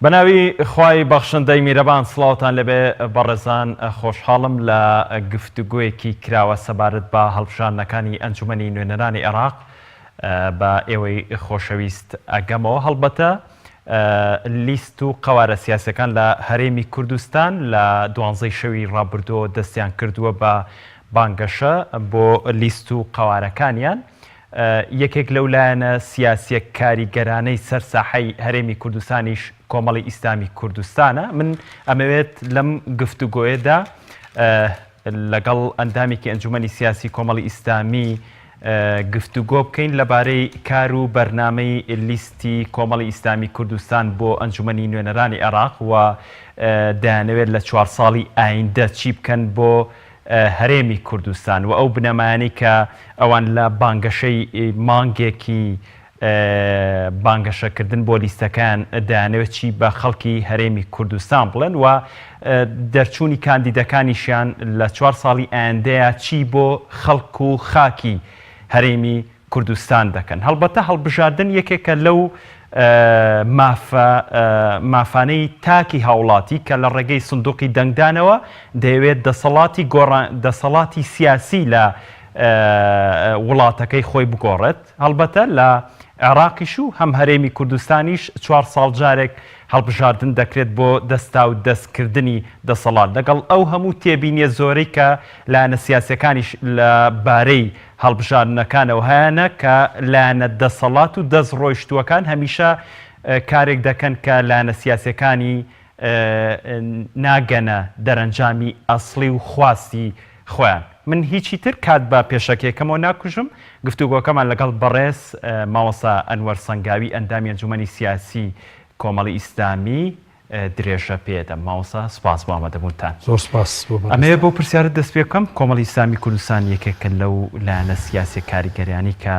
بەناوی خوای بەخشندەی میرەبان سڵاوتان لەبێ بەڕێزان خۆشحاڵم لە گفتوگویەکی کراوە سەبارەت بە هەڵبژاردنەکانی ئەنجومەنی نوێنەرانی عێراق بە ئێوەی خۆشەویست ئەگەمەوە هەڵبەتە لیست و قەوارە سیاسەکان لە هەرێمی کوردستان لە 12 شەوی ڕابردووە دەستیان کردووە بە بانگەشە بۆ لیست و قەوارەکانیان. یەکێک لەولایەنە سیاسیە کاریگەرانەی سەر ساحەی هەرێمی کوردستانیش کۆمەڵی ئیسلامی کوردستانە. من ئەمەوێت لەم گفتوگۆیەدا لەگەڵ ئەندامێکی ئەنجومەنی سیاسی کۆمەڵی ئیسلامی گفتوگۆ بکەین لەبارەی کار و بەرنامەی لیستی کۆمەڵی ئیسلامی کوردستان بۆ ئەنجومەنی نوێنەرانی عێراق و دەیانەوێت لە 4 ساڵی ئایندە چی بکەن بۆ هەرێمی کوردستان و ئەو بنەمایانی کە ئەوان لە بانگەشەی مانگێکی بانگەشەکردن بۆ لیستەکان دەیانەوێت چی بە خەڵکی هەرێمی کوردستان بڵێن و دەرچوونی کاندیدەکانیشیان لە 4 ساڵی ئایندەیە چی بۆ خەڵک و خاکی هەرێمی کوردستان دەکەن. هەڵبەتە هەڵبژاردن یەکێکە لەو مافانەی تاکی هاوڵاتی کە لە ڕێگەی سندوقی دەنگدانەوە دەیەوێت دەسەڵاتی سیاسی لە وڵاتەکەی خۆی بگۆڕێت. هەڵبەتە لە عێراقیش و هەم هەرێمی کوردستانیش 4 ساڵ جارێک هەڵبژاردن دەکرێت بۆ دەستا و دەستکردنی دەسەڵات لەگەڵ ئەو هەموو تێبینیە زۆرەی کە لایەنە سیاسەکانیش لە بارەی هەڵبژاردنەکانەوە هەیەنە کە لایەنە دەسەڵات و دەست ڕۆیشتووەکان هەمیشە کارێک دەکەن کە لایەنە سیاسەکانی ناگەنە دەرەنجامی ئەسڵی و خواستی خۆیان. من هیچی تر کات بە پێشەکێکەمەوە ناکوژم. گفتوگۆکەمان لەگەڵ بەڕێز مامۆستا ئەنوەر سەنگاوی ئەندامی ئەنجومەنی سیاسی کۆمەڵی ئیسلامی درێژە پێدەم. مامۆستا سوپاس بۆ ئامادەبوونتان. زۆر سوپاس. ئەمەیە بۆ پرسیارت دەست پێ بکەم. کۆمەڵی ئیسلامی کوردستان یەکێکە لەو لایەنە سیاسی کاریگەریانی کە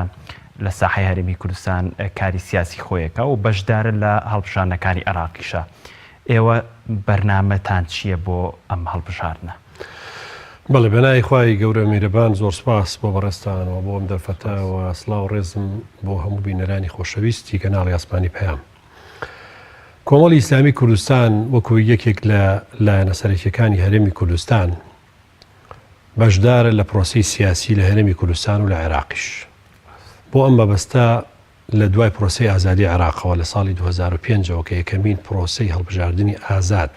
لە ساحەی هەرێمی کوردستان کاری سیاسی خۆیەکە و بەشدارە لە هەڵبژاردنەکانی عێراقیشە. ئێوە بەرنامەتان چییە بۆ ئەم هەڵبژاردنە؟ بەڵێ بەنای خوای گەورە میرەبان زۆر سوپاس بۆ بەڕێستانەوە بۆ ئەم دەرفەتەوە سڵاو ڕێزم بۆ هەموو بینەرانی خۆشەویستی کەناڵی ئاسمانی پەیام. کۆمەڵی ئیسلامی کوردستان وەکو یەکێک لە لایەنە سەرەکیەکانی هەرێمی کوردستان بەشدارە لە پرۆسەی سیاسی لە هەرێمی کوردستان و لە عێراقیش. بۆ ئەم مەبەستە لە دوای پرۆسەی ئازادی عێراقەوە لە ساڵی 2005ەوە کە یەکەمین پرۆسەی هەڵبژاردننی ئازاد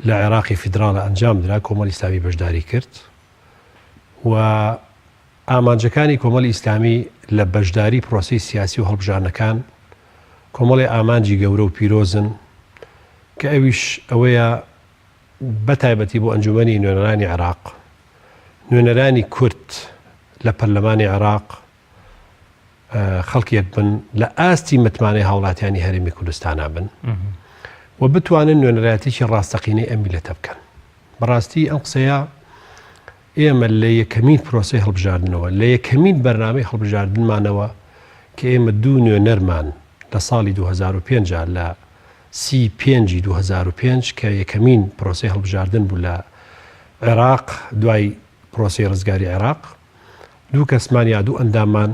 لە عێراقی فیدراڵە ئەنجام درا کۆمەڵی ئیسلامی بەشداری کرد و ئامانجەکانی کۆمەڵی ئیسلامی لە بەشداری پرۆسەی سیاسی و هەڵبژاردنەکان کۆمەڵی ئامانجی گەورە و پیرۆزن کە ئەویش ئەوەیە بەتایبەتی بۆ ئەنجومەنی نوێنەرانی عێراق، نوێنەرانی کورد لە پەرلەمانی عێراق خەڵکێک بن لە ئاستی متمانەی هاوڵاتیانی هەرێمی کوردستانە بن و بتوانن نوێنەرایەتێکی ڕاستەقینەی ئەم میلەتە بکەن. بەڕاستی ئەم قسەیە ئێمە لە یەکەمین پرۆسەی هەڵبژاردنەوە لە یەکەمین بەرنامەی هەڵبژاردنمانەوە کە ئێمە 2 نوێنەرمان لە ساڵی 2005 لە 35 2005 کە یەکەمین پرۆسەی هەڵبژاردن بوو لە عێراق دوای پرۆسەی ڕزگاری عێراق 2 کەسمان یا 2 ئەندامان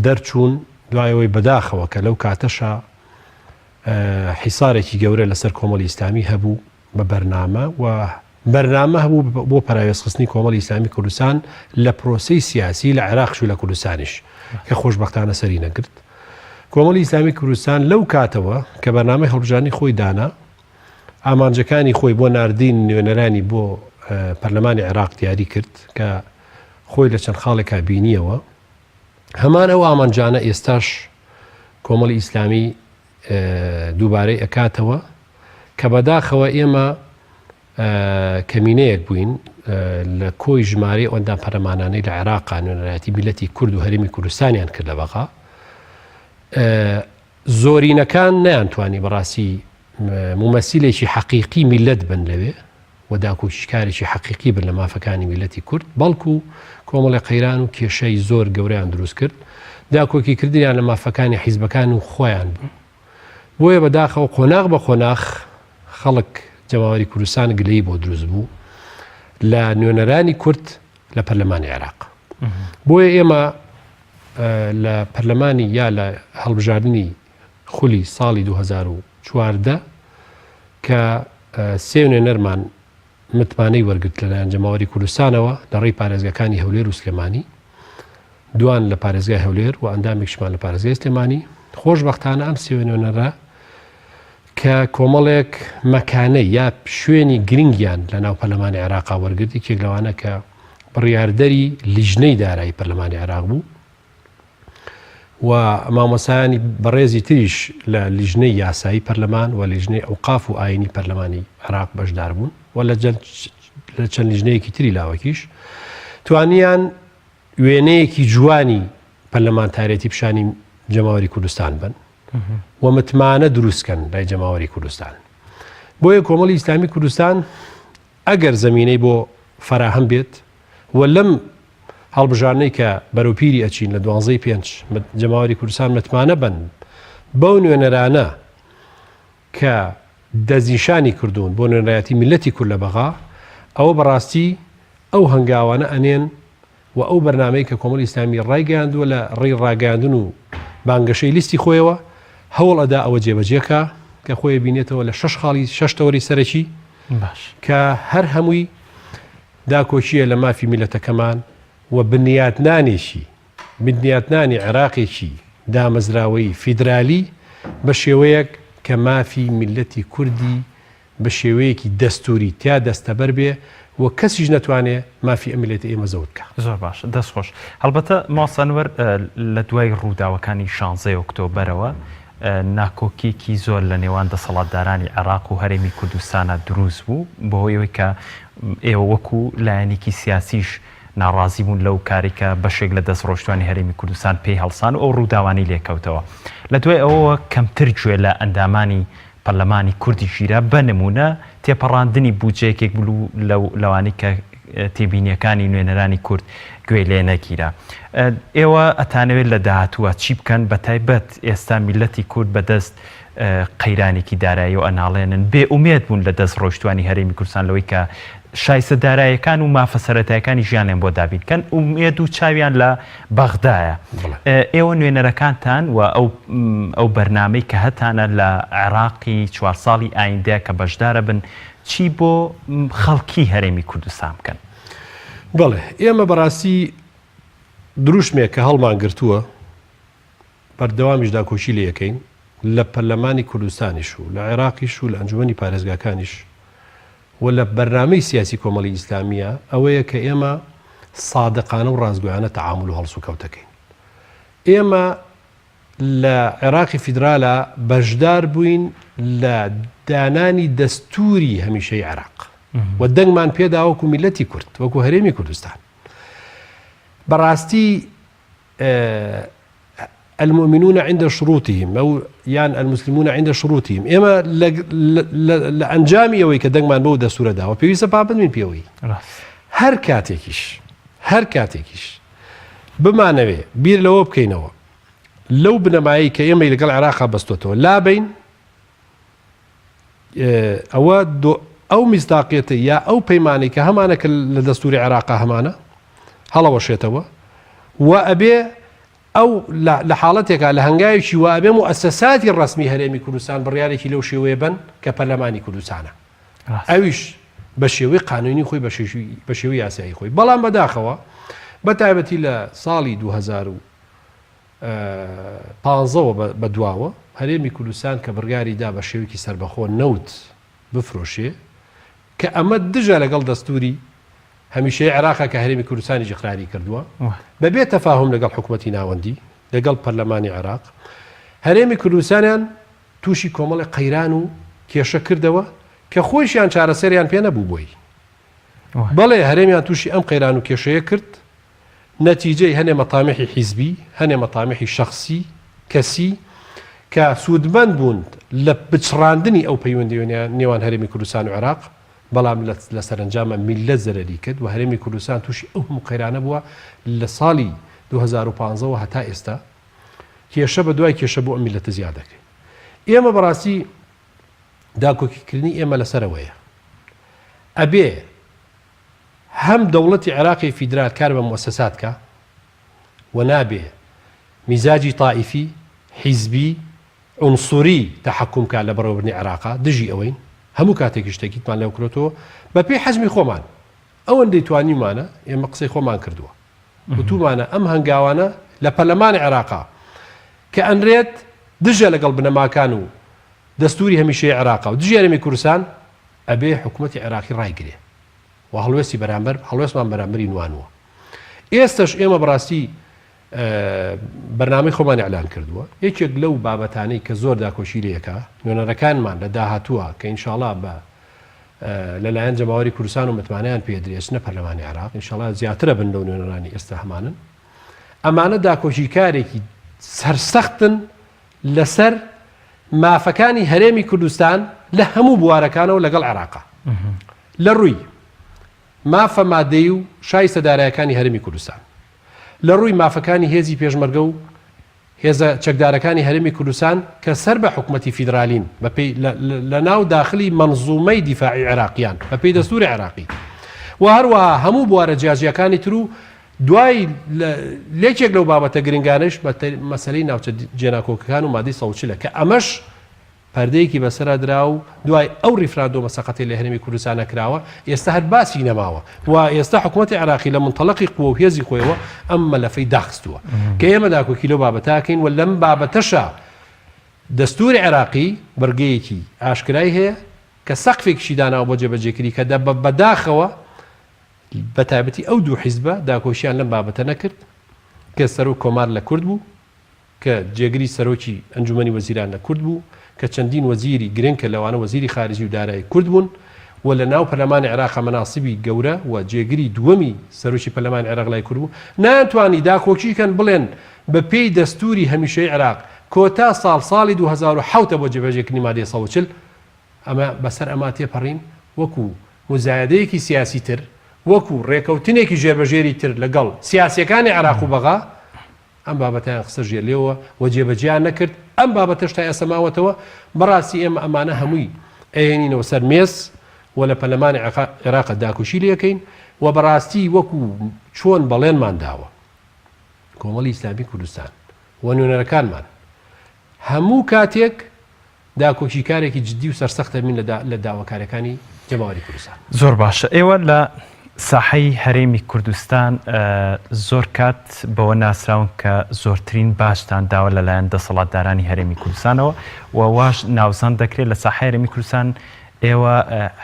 دەرچوون دوایەوەی بەداخەوە کە لەو کاتەشە حیسارێکی گەورە لەسەر کۆمەڵی ئیسلامی هەبوو بە بەرنامە و بەرنامە هەبوو بۆ پەراوێزخستنی کۆمەڵی ئیسلامی کوردستان لە پرۆسەی سیاسی لە عێراقش و لە کوردستانیش کە خۆشبەختانە سەری نەگرت. کۆمەڵی ئیسلامی کوردستان لەو کاتەوە کە بەرنامەی هەڵبژاردنی خۆی دانا ئامانجەکانی خۆی بۆ ناردین نوێنەرانی بۆ پەرلەمانی عێراق دیاری کرد کە خۆی لە چەند خاڵێکا بینیەوە. هەمان ئەو ئامانجانە ئێستاش کۆمەڵی ئیسلامی دووبارەی ئەکاتەوە کە بەداخەوە ئێمە کەمینەیەک بووین لە کۆی ژمارە ئەوەندە پەرلەمانانەی لە عێراقا نوێنەرایەتی میلەتی کورد و هەرێمی کوردستانیان کرد لە بەغا. زۆرینەکان نەیانتوانی بەڕاستی ممەسیلێکی حەقیقی میلەت بن لەوێ و داکۆشیکارێکی حەقیقی بن لە مافەکانی میلەتی کورد، بەڵکو کۆمەڵی قەیران و کێشەی زۆر گەورەیان دروست کرد، داکۆکی کردیان لە مافەکانی حیزبەکان و خۆیان بوو. بۆیە بەداخەوە قۆناغ بە قۆناغ خەڵک جەماوەری کوردستان گلەی بۆ دروست بوو لە نوێنەرانی کورد لە پەرلەمانی عێراق. بۆیە ئێمە لە پەرلەمانی یا لە هەڵبژاردننی خولی ساڵی 2014 کە سێ نوێنەرمان متمانەی وەرگرت لەلایەن جەماوەری کوردستانەوە لەڕێی پارێزگەکانی هەولێر و سلێمانی، دوان لە پارێزگای هەولێر و ئەندامێکشمان لە پارێزگای سلێمانی. خۆشبەختانە ئەم سێ نوێنەرە کە کۆمەڵێک مەکانەی یا شوێنی گرنگیان لە ناو پەرلەمانی عێراقا وەرگرت، یەکێک لەوانە کە بڕیاردەری لیژنەی دارایی پەرلەمانی عێراق بوو و مامۆسایانی بەڕێزی تریش لە لیژنەی یاسایی پەرلەمان و لیژنەی ئەوقاف و ئاینی پەرلەمانی عێراق بەشدار بوون و لە چەند لیژنەیەکی تری لاوەکیش توانیان وێنەیەکی جوانی پەرلەمانتارێتی پیشانی جەماوەری کوردستان بن و متمانە دروستکەن لای جەماوەری کوردستان. بۆیە کۆمەڵی ئیسلامی کوردستان ئەگەر زەمینەی بۆ فراهەم بێت و لەم هەڵبژارنەی کە بەرەوپیری ئەچین لە 12/5 جەماوەری کوردستان متمانە بن بەو نوێنەرانە کە دەستنیشانی کردوون بۆ نوێنەرایەتی میلەتی کورد لە بەغا، ئەوە بەڕاستی ئەو هەنگاوانە ئەنێن و ئەو بەرنامەی کە کۆمەڵی ئیسلامی ڕایگەیاندووە لە ڕێی ڕاگەاندن و بانگەشەی لیستی خۆیەوە هەوڵ ئەدا ئەوە جێبەجێکە کە خۆی بینێتەوە لە 6 تەوەری سەرەکی کە هەر هەمووی داکۆچیە لە مافی میلەتەکەمان و بنیاتنانی عێراقێکی دامەزراوەی فیدرالی بە شێوەیەک کە مافی میلەتی کوردی بە شێوەیەکی دەستوری تیا دەستەبەر بێ و کەسیش نەتوانێت مافی ئەمیلێتی ئێمە زەوت بکە. زۆر باش، دەستخۆش. هەڵبەتە ماسەنوەر لە دوای ڕووداوەکانی 16 ئۆکتۆبەرەوە ناکۆکیێکی زۆر لە نێوان دەسەڵاتدارانی عێراق و هەرێمی کوردستانە دروست بوو بۆ ئەوەی کە ئێوە وەکو لایەنێکی سیاسیش ناڕازی بوون لەو کاری کە بەشێک لە دەستڕۆشتوانی هەرێمی کوردستان پێی هەڵسان و ئەو ڕووداوانی لێکەوتەوە. لە دوای ئەوەوە کەمتر گوێ لە ئەندامانی پەرلەمانی کوردی ژیرە بەنمونە تێپەڕاندنی بودجەیەکێک بلو لەوانی کە تێبینیەکانی نوێنەرانی کورد گوێ لێ نەگیرە. ئێوە ئەتانەوێت لە داهاتووە چی بکەن بە تایبەت ئێستا میلەتی کورد بەدەست قەیرانێکی دارایی و ئەناڵێنن بێ ئومێد بوون لە دەست ڕۆشتوانی هەرێمی کوردستان لەوەی کە شایستە دارایەکان و مافە سەرەتایەکانی ژیانیان بۆ دابینکەن ئومێد و چاویان لە بەغدایە. ئێوە نوێنەرەکانتان و ئەو بەرنامەی کە هەتانە لە عێراقی 4 ساڵی ئایندە کە بەشدارە بن چی بۆ خەڵکی هەرێمی کوردستان بکەن؟ بەڵێ ئێمە بەڕاستی دروشمێک کە هەڵمان گرتووە بەردەوامیش داکۆچی لە یەکەین لە پەرلەمانی کوردستانیش و لە عێراقیش و لە ئەنجومەنی پارێزگاکانیش و لە بەرنامەی سیاسی کۆمەڵی ئیسلامیە ئەوەیە کە ئێمە سادقانە و ڕازگویانە تەعامل و هەڵسو کەوتەکەین. ئێمە لە عێراقی فیدرالە بەشدار بووین لە دانانی دەستوری هەمیشەی عێراق و دەنگمان پێدا وەکو میلەتی کورد وەکو هەرێمی کوردستان. بەڕاستی المؤمنون عند شروطهم أو يعني المسلمون عند شروطهم إما لأنجامي أو كدعم بودا سورة دا وبيوسف بابن من بيوي هر كاتيكش بمعنى بير لو بكينوا لو بنا معي كيما يلقى العراق بستوته لا بين أود أو مصداقيتي يا أو بيماني كهمانا كالدستور العراق همانا هلا وشيتوا وأبي أو لحالتك على هنجايش وأبي مؤسسات الرسمية هرمي كردستان بريالك لو شويبا كبرلماني كردستان أويش بشوي قانوني خوي بشوي ياسعي خوي بلان بداخوا بتعبتي لصالي 2015 بدواوة هرمي كردستان كبريالي دا بشوي كسر بخو نوت بفروشي كأمد دجا لقل دستوري هەمیشەی عێراق کە هەرێمی کوردستانی جقراری کردووە بەبێ تەفاهم لەگەڵ حکومەتی ناوەندی لەگەڵ پەرلەمانی عێراق هەرێمی کوردستانیان تووشی کۆمەڵی قەیران و کێشە کردەوە کە خۆشیان چارەسەریان پێ نەبوو بۆی بەڵێ هەرێمیان تووشی ئەم قەیران و کێشەیە کرد نەتیجەی هەنێ مەطامحی حیزبی هەنێ مەطامحی شەخسی کەسی کە سوودمەند بوون لە بچڕاندنی ئەو پەیوەندی نێوان هەرێمی کوردستان و عێراق بەڵام لە سەرنجامە میلەت زەرەری کرد و هەرێمی کوردستان تووشی ئەو هەموو قەیرانە بووە لە ساڵی 2015 هەتا ئێستا کێشە بە دوای کێشە بۆ ئەم میلەتە زیاد دەکەین. ئێمە بەڕاستی داکۆکیکردنی ئێمە لەسەرەوەیە ئەبێ هەم دەوڵەتی عێراقی فیدرال کار بە مؤسسات کە و نابێ میزاجی طائفی حیزبی عنصوری تەحەکوم کە لە بەڕێوەبردنی عێراقا دژی ئەوەین هەموو کاتێکی شتێکیتمان لێو کرێتەوە بە پێی حەزمی خۆمان ئەوەندەی توانیمانە ئێمە قسەی خۆمان کردووە وتومانە ئەم هەنگاوانە لە پەرلەمانی عێراقا کە ئەنرێت دژە لەگەڵ بنەماکان و دەستوری هەمیشەی عێراقا و دژی هەرێمی کوردستان ئەبێ حکوومەتی عێراقی ڕایگرێ و هەڵوێستی بەرامبەر هەڵوێستمان بەرامبەری نوانوە ئێستش ئێمە بەڕاستی بەرنامەی خۆمان ئەعلان کردووە یەکێک لەو بابەتانەی کە زۆر داکۆشی لەکە نوێنەرەکانمان لە داهاتووە کە ئینشاڵا بە لەلایەن جەماوەری کوردستان و متمانیان پێدرێژنە پەرلەمانی عێراق ئینشاڵا زیاترە بن لەو نوێنەرانی ئێستا هەمانن ئەمانە داکۆشیکارێکی سەرسەختن لەسەر مافەکانی هەرێمی کوردستان لە هەموو بوارەکانەوە لەگەڵ عێراقا لە ڕووی مافە مادەی و شای سەدارایەکانی هەرێمی کوردستان لە ڕووی مافەکانی هێزی پێشمەرگە و هێزە چەکدارەکانی هەرێمی کوردستان کە سەر بە حکوومەتی فیدرالین لە ناو داخلی منزومەی دیفاعی عێراقیان بە پێی دەستوری عێراقی و هەروەها هەموو بوارە جیاجیەکانی تر و دوای لێکێک لەو بابەتە گرنگانش بە مەسەلەی ناوچە جێناکۆکەکان و مادەی سەوچلە کە ئەمەش پەردەیەکی بەسەرا درا و دوای ئەو ڕیفراندۆمە سەقەتی لە هەرێمی کوردستانە کراوە ئێستا هەر باسی نەماوە و ئێستا حکوومەتی عێراقی لە منتەڵەقی قووە و هێزی خۆیەوە ئەم مەلەفەی داخستووە کە ئێمە داکۆکی لەو بابەتاکەین و لەم بابەتەشە دەستوری عێراقی بەرگەیەکی ئاشکرای هەیە کە سەقفێکیشی داناوە بۆ جێبەجێکردی کە بەداخەوە بە تایبەتی ئەو دوو حیزبە داکۆشیان لەم بابەتە نەکرد کە سەرۆک کۆمار لە کورد بوو کە جێگری سەرۆکی ئەنجومەنی وەزیران لە کورد بوو کە چەندین وەزیری گرنگ کە لەوانە وەزیری خارجی و دارایی کورد بوون و لە ناو پەرلەمانی عێراق مەناسبی گەورە و جێگری دووەمی سەرۆکی پەرلەمانی عێراق لای کورد بوو ناتوانی داکۆچیکەن بڵێن بە پێی دەستوری هەمیشەی عێراق کۆتا ساڵی 2007 بۆ جێبەجێکردنی مادەی 140 ئەمە بەسەر ئەما تێپەڕین وەکو مزایدەیەکی سیاسی تر وەکو ڕێکەوتنێکی ژێربەژێری تر لەگەڵ سیاسیەکانی عێراق و بەغا ئەم بابەتیان قسە ژێرلێەوە و جێبەجیان نەکرد ئەم بابەتەش تا ئێسەماوەتەوە بەڕاستی ئێمە ئەمانە هەمووی ئەهێنینەوە سەر مێز و لە پەرلەمانی عێراق داکوشی لەکەین و بەڕاستی وەکو چۆن بەڵێنمان داوە کۆمەڵی ئیسلامی کوردستان و نوێنەرەکانمان هەموو کاتێک داکۆشیکارێکی جددی و سەرسەختە من لە داواکارەکانی جەماوەری کوردستان زۆر باشە ئێوە لە ساحەی هەرێمی کوردستان زۆر کات بەوە ناسراون کە زۆرترین باشتان داوە لەلایەن دەسەڵاتدارانی هەرێمی کوردستانەوە و واش ناوزان دەکرێت لە ساحەی هەرێمی کوردستان ئێوە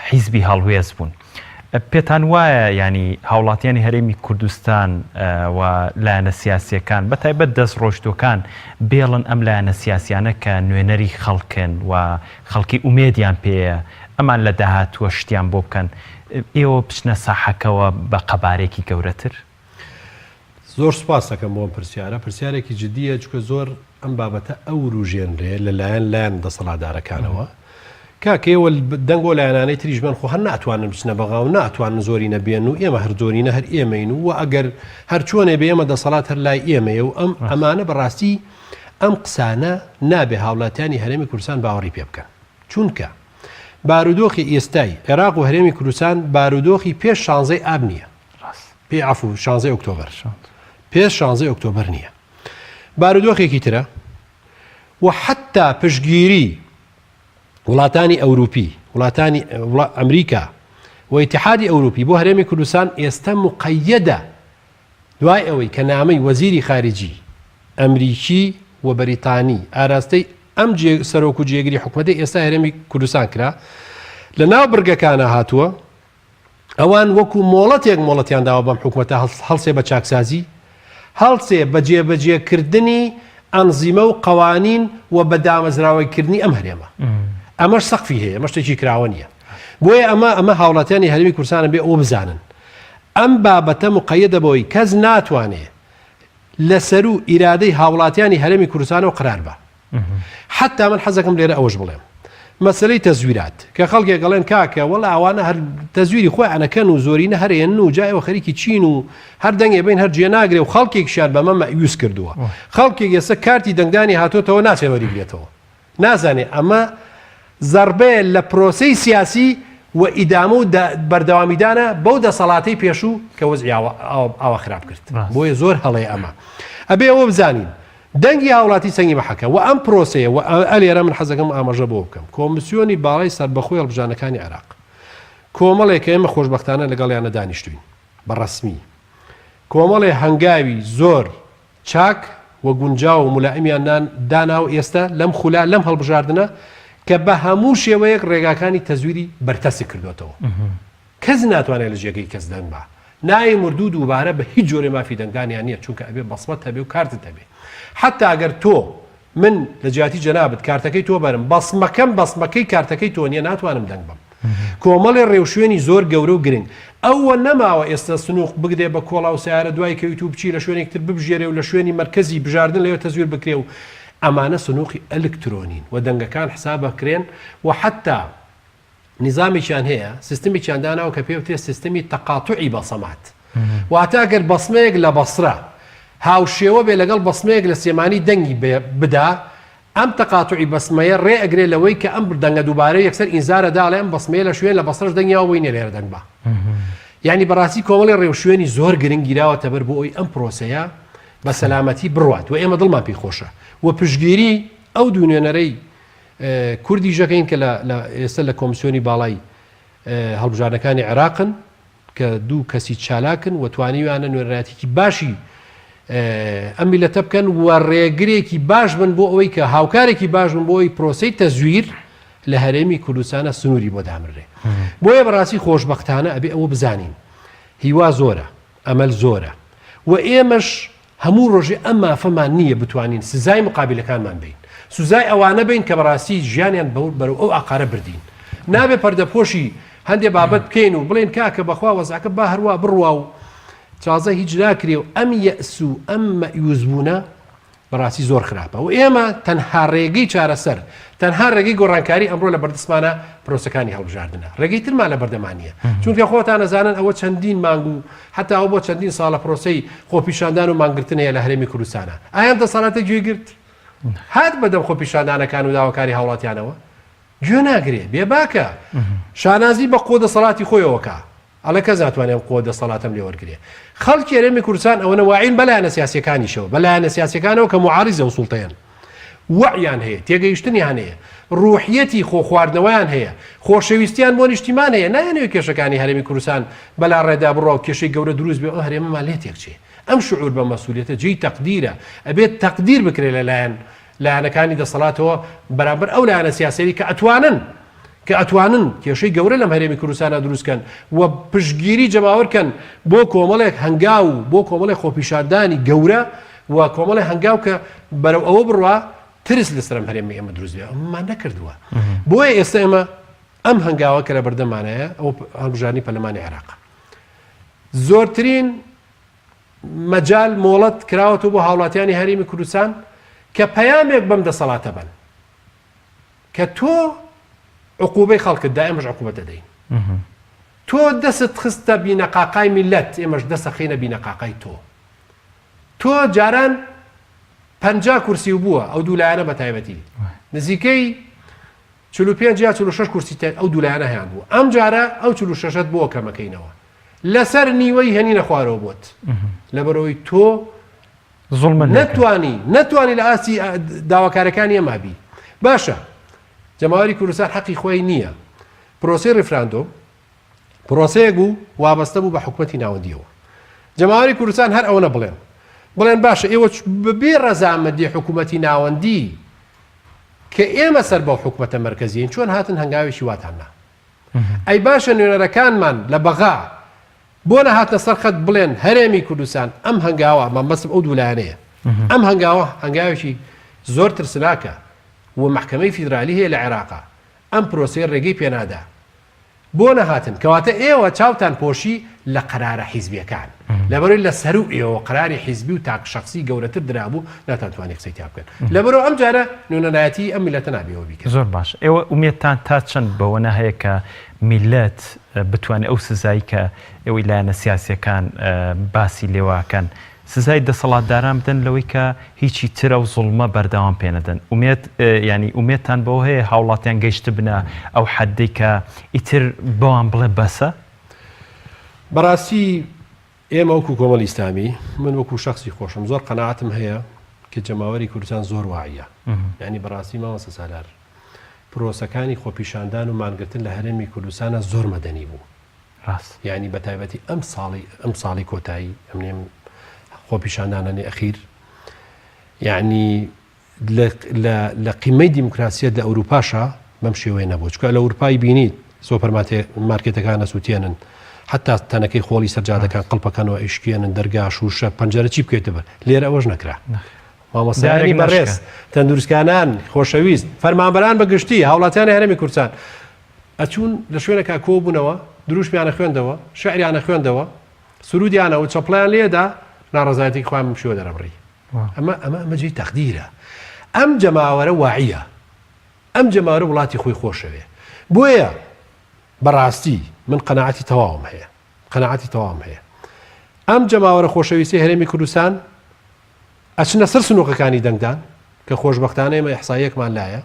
حیزبی هەڵوێز بوون پێتان وایە ینی هاوڵاتیانی هەرێمی کوردستان و لایەنە سیاسیەکان بە تایبەت دەست ڕۆشتۆکان بێڵن ئەم لایەنە سیاسیانە کە نوێنەری خەڵکن و خەڵکی ئومێدیان پێەیە ئەمان لە داهاتووە شتیان بۆ بکەن ئێوە بچنە ساحەکەەوە بە قەبارێکی گەورەتر زۆر سوپاس دەکەم بۆم پرسیارێکی جددیە چکە زۆر ئەم بابەتە ئەو ڕوژێنرێ لەلایەن لایەن دەسەڵاتدارەکانەوە کاکەوە دەنگۆ لایەنانەی تریژبن خۆ هەر ناتوانن بچنە بەغا و ناتوانن زۆری نەبێن و ئێمە هەر زۆرینە هەر ئێمەین و ئەگەر هەر چۆنێ بێ ئێمە دەسەڵات هەر لای ئێمەیە و ئەمانە بەڕاستی ئەم قسانە نابێ هاوڵاتیانی هەرێمی کوردستان باوەڕی پێ بکەن چونکە بارودۆخی ئێستای عێراق و هەرێمی کوردستان بارودۆخی پێش 16 ئاب نییە پێ عفو 16 ئۆکتۆبەر پێش 16 ئۆکتۆبەر نییە بارودۆخێکی ترە و حتا پشتگیری وڵاتانی ئەوروپی وڵاتانی ئەمریکا و ئیتحادی ئەوروپی بۆ هەرێمی کوردستان ئێستا مقەیەدە دوای ئەوەی کە نامەی وەزیری خارجی ئەمریکی و بەریتانی ئاراستەی ئەم سەرۆک و جێگری حکوومەتی ئێستا هەرێمی کوردستان کرا لە ناو برگەکانە هاتووە ئەوان وەکو مۆڵەتیان داوە بەم حکوومەتە هەڵسێ بە چاکسازی هەڵسێ بە جێبەجێکردنی ئەنزیمە و قەوانین و بە دامەزراوەیکردنی ئەم هەرێمە ئەمەش سەقفی هەیە ئەمە شتێکی کراوە نییە بۆیە ئەمە هاوڵاتیانی هەرێمی کوردستانە بێ ئەوە بزانن ئەم بابەتە مقەیەدە بەوەی کەس ناتوانێت لەسەر و ئیرادەی هاوڵاتیانی هەرێمی کوردستانەوە قرار بە حتا من حەزەکەم لێرە ئەوەش بڵێم مەسەلەی تەزویرات کە خەڵکێک گەڵێن کاکە وەڵا ئەوانە هەر تەزویری خۆیانەکەن و زۆرینە هەرێن و جایەوە خەریکی چین و هەر دەنگێ بین هەر جێ ناگرێ و خەڵکێکیشیان بەمە مەیوس کردووە خەڵکێک ئێستا کارتی دەنگدانی هاتۆتەوە ناچێ وەریگرێتەوە نازانێ ئەمە زەربەیە لە پرۆسەی سیاسی و ئیدامە و بەردەوامیدانە بەو دەسەڵاتی پێشوو کە وەزعی ئاوا خراپ کرد بۆیە زۆر هەڵەیە ئەمە ئەبێ ئەوە بزانین دەنگی هاوڵاتی سەنگی بەحەکە و ئەم پرۆسەیە و ئەلێرە من حەزەکەم ئاماژە بۆ بکەم کۆمیسیۆنی باڵای سەربەخۆی هەڵبژانەکانی عێراق کۆمەڵێک ئێمە خۆشبەختانە لەگەڵیانە دانیشتوین بەڕەسمی کۆمەڵێ هەنگاوی زۆر چاک و گونجاو و مولائمیان داناو ئێستا لەم خولا لەم هەڵبژاردنە کە بە هەموو شێوەیەک ڕێگاکانی تەزویری بەرتەسی کردوێتەوە کەس ناتوانێت لە جێگەی کەس دەنگ بە نای مردوو دووبارە بە هیچ جۆرە مافی دەنگانیان نییە چونکە ئەبێ بەسمەت هەبێ و کارتت هەبێ حتا ئەگەر تۆ من لە جیاتی جەنابەت کارتەکەی تۆ بەرم بەسمەکەی کارتەکەی تۆ نییە ناتوانم دەنگ بم کۆمەڵێ ڕێوشوێنی زۆر گەورە و گرنگ ئەوە نەماوە ئێستا سنووق بگدێ بە کۆڵا و سیارە دوای کەویت و بچی لە شوێنێکتر ببژێرێ و لە شوێنی مرکزی بژاردن لەوێ تەزویر بکرێ و ئەمانە سنووقی ئەلکترۆنین و دەنگەکان حسابەکرێن و حتا نظامێکیان هەیە سیستمێکیان داناوە کە پێوتێ سیستمی تەقاتوعی بەسەمات واتە ئەگەر بەسمەیەک لە بەسرە هاوشێوە بێ لەگەڵ بەسمەیەک لە سێمانی دەنگی بدا ئەم تەقاتوعی بەسمەیە ڕێ ئەگرێ لەوەی کە ئەم دەنگە دووبارە یەکسەر ئینزارە داڵێ ئەم بەسمەیە لە شوێن لە بەسرش دەنگیاوە بووینە لێرە دەنگ بە یعنی بەڕاستی کۆمەڵی ڕێوشوێنی زۆر گرنگ گیراوەتە بەر بۆ ئەوی ئەم پرۆسەیە بە سەلامەتی بڕوات و ئێمە دڵمان پێی خۆشە و پشتگیری ئەو دوو نوێنەرەی کوردی ژەکەین کە ئێستا لە کۆمیسیۆنی باڵای هەڵبژاردنەکانی عێراقن کە دوو کەسی چالاکن و توانیویانە نوێنەرایەتێکی باشی ئەم میلەتە بکەن و ڕێگرێکی باش بن بۆ ئەوەی کە هاوکارێکی باش بن بۆ ئەوی پرۆسەی تەزویر لە هەرێمی کوردستانە سنووری بۆ دامرێ بۆیە بەڕاستی خۆشبەختانە ئەبێ ئەوە بزانین هیوا زۆرە ئەمەل زۆرە و ئێمەش هەموو ڕۆژێ ئەم مافەمان نییە بتوانین سزای مقابلەکانمان بین سوزای ئەوانە بین کە بەڕاستی ژیانیان بەرەو ئەو ئاقارە بردین نابێ پەردەپۆشی هەندێک بابەت بکەین و بڵێن کاکە بەخوا وەزعەکە با هەروە بڕوا و چازە هیچ ناکرێ و ئەم یەئس و ئەم مەیوزبوونە بەڕاستی زۆر خراپە و ئێمە تەنها ڕێگەی چارەسەر تەنها ڕێگەی گۆڕانکاری ئەمڕۆ لە بەردەستمانە پرۆسەکانی هەڵبژاردنە ڕێگەی ترمان لە بەردەمانیە چونکە خۆتان نەزانن ئەوە چەندین مانگ و حتا ئەو بۆ چەندین ساڵە پرۆسەی خۆپیشاندان و مانگرتن هەیە لە هەرێمی کوردستانە ئایان دەسەڵاتە گوێگرت هات بەدەم خۆپیشاندانەکان و داواکاری هاوڵاتیانەوە گوێ ناگرێ بێباکە شانازی بە قۆ دەسەڵاتی خۆیەوەکە ئەڵە کەس ناتوانێت قۆ دەسەڵاتم لێ وەرگێ خەڵکی هەرێمی کوردستان ئەوە واعین بەلایەنە سیاسیەکانیشەوە بەلایەنە سیاسیەکانەوە کە معارضە و سوڵتەیەن وەعیان هەیە تێگەیشتنیان هەیە ڕوحیەتی خۆخواردنەوەیان هەیە خۆشەویستیان بۆ نیشتیمان هەیە نایەنەوەی کێشەکانی هەرێمی کوردستان بەلا ڕێدا بڕۆ و کێشەی گەورە دروست بێ ئەو هەرێمەمان لێ تێکچێ ئەم شعور بە مەسئولیەتە جێی تەقدیرە ئەبێت تەقدیر بکرێت لەلایەن لایەنەکانی دەسەڵاتەوە بەرامبەر ئەو لایەنە سیاسەری کە ئەتوانن کێشەی گەورە لەم هەرێمی کوردستانە دروستکەن و پشتگیری جەماوەرکەن بۆ کۆمەڵێک هەنگاو بۆ کۆمەڵێک خۆپیشاندانی گەورە و کۆمەڵی هەنگاو کە بەرەو ئەوە بڕوا ترس لەسەرم هەرێمی ئێمە دروست بێ ئەممان نەکردووە بۆیە ئێستا ئێمە ئەم هەنگاوە کە لە بەردەمانەیە ئەو هەڵبژاردنی پەرلەمانی عێراق زۆرترین مەجال مۆڵەت کراوەتەوە بۆ هاوڵاتیانی هەرێمی کوردستان کە پەیامێک بەم دەسەڵاتە بن کە تۆ عقوبەی خەڵکت دا ئێمەش عقوبەت دەدەین تۆ دەست خستە بینەقاقای میلەت ئێمەش دەسە خینە بینەقاقای تۆ جاران 50 کورسی و بووە ئەو دوو لایەنە بە تایبەتی نزیکەی 45 یا 46 کورسی ئەو دوو لایەنە هیان بوو ئەم جارە ئەو 46 بۆ کەمەکەینەوە لەسەر نیوەی هەنینە خوارەوە بۆت لەبەرەوەی تۆ نەتوانی لە ئاسی داواکارەکانی ئەمابی باشە جەماوەری کوردستان حەقی خۆی نییە پرۆسەی ڕێفراندۆم پرۆسەیەک بوو وابەستە بوو بە حکومەتی ناوەندیەوە جەماوەری کوردستان هەر ئەوە بڵێن باشە ئێوە بێ ڕەزامەندی حکومەتی ناوەندی کە ئێمە سەر بەو حکومەتە مەرکەزیین چۆن هاتن هەنگاوێکی واتاننا ئەی باشە نوێنەرەکانمان لە بەغا بۆ نەهاتە سەر خەت بڵێن هەرێمی کوردستان ئەم هەنگاوە مەبەستم ئەو دوولایەنەیە ئەم هەنگاوە هەنگاوێکی زۆر ترسناکە و محکمەی فیدرالی هەیە لە عێراقا ئەم پرۆسەی ڕێگەی پێنادا بۆ نەهاتن کەواتە ئێوە چاوتان پۆشی لە قەرارە حیزبیەکان لەبەرەوەی لە سەر و ئێوە قەراری حیزبی و تاک شخصی گەورەتر درابوو ناتوانێت قسەی تیا بکەن لەبەرەوە ئەم جارە نوێنەرایەتی ئەم میلەتە نابێەوە بیکەن زۆر باش ئێوە ئومێدتان تا چەند بەوە نەهەیە کە میلەت بتوانێت ئەو سزایی کە ئێوەی لایەنە سیاسیەکان باسی لێواکەن سزای دەسەڵاتداران بدەن لەوەی کە هیچی ترە و زوڵمە بەردەوام پێ نەدەن ینی ئومێدتان بەوە هەیە هاوڵاتیان گەیشت بنە ئەو حەدەی کە ئیتر بەوان بڵێ بەسە بەڕاستی ئێمە وەکو کۆمەڵی ئیسلامی من وەکو شخصی خۆشم زۆر قەناعەتم هەیە کە جەماوەری کوردستان زۆر واعیە یعنی بەڕاستی ماوەسە سالار پرۆسەکانی خۆپیشاندان و مانگرتن لە هەرێمی کوردستانە زۆر مەدەنی بوو یعنی بە تایبەتی ئەم ساڵی کۆتایی ئەمنێم خۆپیشاندانانی ئەخیر یعنی لە قیمەی دیموکراسیەت لە ئەوروپاشە بەم شێوەیە نەبوو چکە لە ئەوروپای بینیت سۆپەرمارکێتەکان نەسووتێنن حتا تەنەکەی خۆڵی سەرجادەکان قڵپەکانەوە ئیشکێنن دەرگا شوشە پەنجەرە چی بکەیتە بەر لێرە ئەوەش نەکرا مامۆستایانی بەڕێز تەندروستکانان خۆشەویست فەرمانبەران بەگشتی هاوڵاتیانی هەرێمی کوردستان ئەچوون لە شوێنێکا کۆ بوونەوە دروشمیانە خوێندەوە شعریانە خوێندەوە سرودیانەوە چەپڵیان لێدا ناڕەزایەتی خوام شوێ دەرەبڕی ئەمە جێی تەقدیرە ئەم جەماوەرە واعیە ئەم جەماوەرە وڵاتی خۆی خۆشەوێ بۆیە بەڕاستی من قەناعەتی تەواوم هەیە ئەم جەماوەرە خۆشەویستی هەرێمی کوردستان ئەچنە سەر سنووقەکانی دەنگدان کە خۆشبەختانە ئێمە ئیحساییەکمان لایە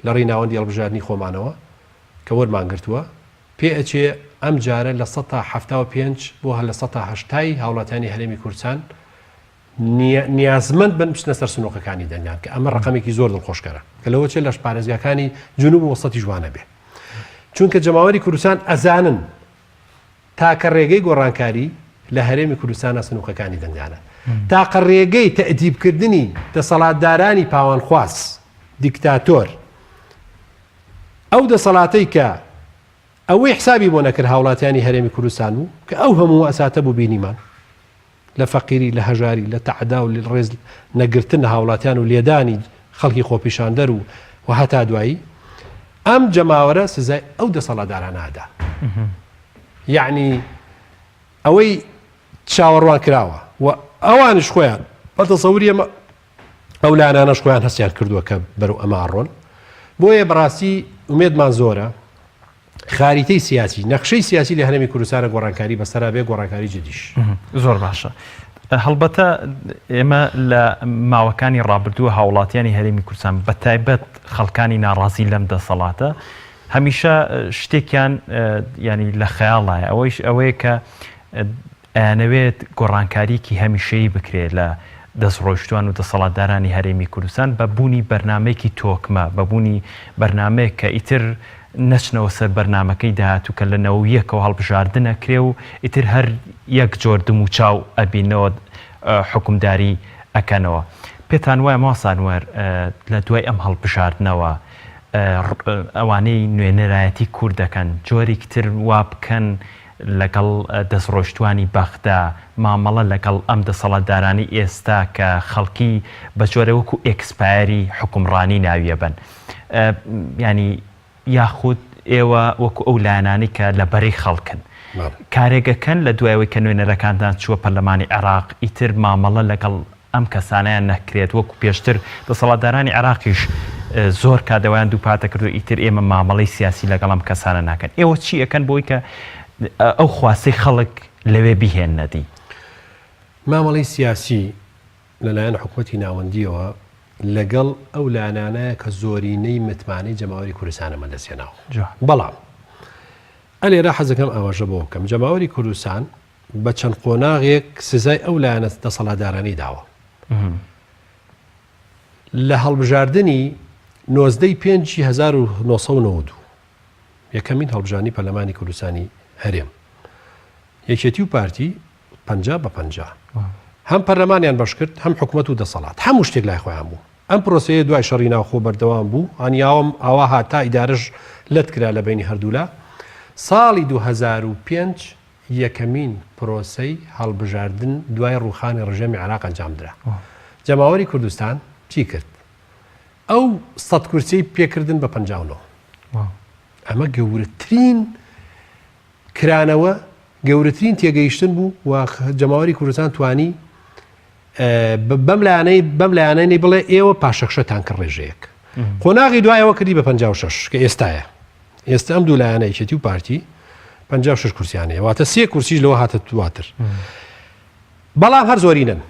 لە ڕێی ناوەندی هەڵبژاردننی خۆمانەوە کە وەرمان گرتووە پێ ئەچێ ئەم جارە لە 175 بۆ هەر لە 180 هاوڵاتیانی هەرێمی کوردستان نیازمەند بن بچنە سەر سنووقەکانی دەنگان کە ئەمە ڕقەمێکی زۆر دڵخۆشکەرە کە لەوە چێ لە شپارێزگاکانی جنوب و وەسەتی جوانە بێ چونکە جەماوەری کوردستان ئەزانن تاکە ڕێگەی گۆڕانکاری لە هەرێمی کوردستانە سنووقەکانی دەنگانە تاقە ڕێگەی تەئدیبکردنی دەسەڵاتدارانی پاوانخواست دیکتاتۆر ئەو دەسەڵاتەی کە ئەوەی حسابی بۆ نەکرد هاوڵاتیانی هەرێمی کوردستان بوو کە ئەو هەموو ئەساتە بوو بینیمان لە فەقیری لە هەژاری لە تەعدا و لە ڕێز نەگرتن هاوڵاتیان و لێدانی خەڵکی خۆپیشاندەر و هەتا دوایی ئەم جەماوەرە سزای ئەو دەسەڵاتدارانەدا یعنی ئەوەی چاوەڕوان کراوە و ئەوانش خۆیان بە تەسەووری ئەمە ئەو لایەنانەش خۆیان هەستیان کردووە کە بەرەو ئەمە ئەڕۆن بۆیە بەڕاستی ئومێدمان زۆرە خاریتەی سیاسی نەخشەی سیاسی لە هەرێمی کوردستانە گۆڕانکاری بەسەرا بێ گۆڕانکاری جدیش زۆر باشە هەڵبەتە ئێمە لە ماوەکانی ڕابردووە هاوڵاتیانی هەرێمی کوردستان بە تایبەت خەڵکانی ناڕازی لەم دەسەڵاتە هەمیشە شتێکیان ینی لە خەیاڵایە ئەوەیە کە ئەیانەوێت گۆڕانکاریکی هەمیشەیی بکرێت لە دەستڕۆیشتوان و دەسەڵاتدارانی هەرێمی کوردستان بە بوونی بەرنمەیەکی تۆکمە بە بوونی بەرنمەیە کە ئیتر نەچنەوە سەر بەرنمەکەی داهاتوو کە لە نەوەیەکەوە هەڵبژاردنە کرێ و ئیتر هەر یەک جۆر دم و چاو ئەبینەوە حکومداری ئەکەنەوە پێتان وایە ماسانوەر لە دوای ئەم هەڵبژاردنەوە ئەوانەی نوێنەرایەتی کوردەکەن جۆرێکتر وا بکەن لەگەڵ دەستڕۆیشتوانی بەخدا مامەڵە لەگەڵ ئەم دەسەڵاتدارانی ئێستا کە خەڵکی بە جۆرە وەکو ئێکسپایری حکومڕانی ناویە بن ینی یاخود ئێوە وەکو ئەو لایەنانی کە لە بەرەی خەڵکن کارێگەکەن لە دوایەوەی کە نوێنەرەکاندان چووە پەرلەمانی عێراق ئیتر مامەڵە لەگەڵ ئەم کەسانیان نەکرێت وەکو پێشتر دەسەڵاتدارانی عێراقیش زۆر کادەوایان دووپاتە کردو ئیتر ئێمە مامەڵەی سیاسی لەگەڵ ئەم کەسانە ناکەن ئێوە چی ئەەکەن بۆی کە ئەو خواستەی خەڵک لەوێ بیهێن نەدی مامەڵەی سیاسی لەلایەن حکوومەتی ناوەندیەوە لەگەڵ ئەو لایەنانەیە کە زۆرینەی متمانەی جەماوەری کوردستانە مەدەستێناوە بەڵام ئەلێرە حەزەکەم ئەوەژە بۆ بکەم جەماوەری کوردستان بە چەند قۆناغێک سزای ئەو لایەنە دەسەڵاتدارانی داوە لە هەڵبژاردننی 1992 یەکەمین هەڵبژاردننی پەرلەمانی کوردستانی هەرێم یەکێتی و پارتی 50 بە 50 هەم پەرلەمانیان بەش کرد هەم حکوومەت و دەسەڵات هەموو شتێک لای خۆیان بوو ئەم پرۆسەیە دوای شەڕی ناوخۆ بەردەوام بوو ئەنیاوم ئاوا هاتا ئیدارەش لەت کرا لە بینی هەردوولا ساڵی 2005 یەکەمین پرۆسەی هەڵبژاردن دوای ڕووخانی ڕژێمی عێراق ئەنجامدرا جەماوەری کوردستان چی کرد ئەو 100 کورسی پێکردن بە 59 ئەمە گەورەترین کرانەوە گەورەترین تێگەیشتن بوو و جەماوەری کوردستان توانی بەم لایەنەی بڵێ ئێوە پاشەخشەتان کرد ڕێژەیەک قۆناغی دوایەوە کردی بە 56 کە ئێستایە ئێستا ئەم دوو لایەنە یەکێتی و پارتی 56 کورسیانەیە واتە 3 کورسیش لەوە هاتە دواتر بەڵام هەر زۆرینن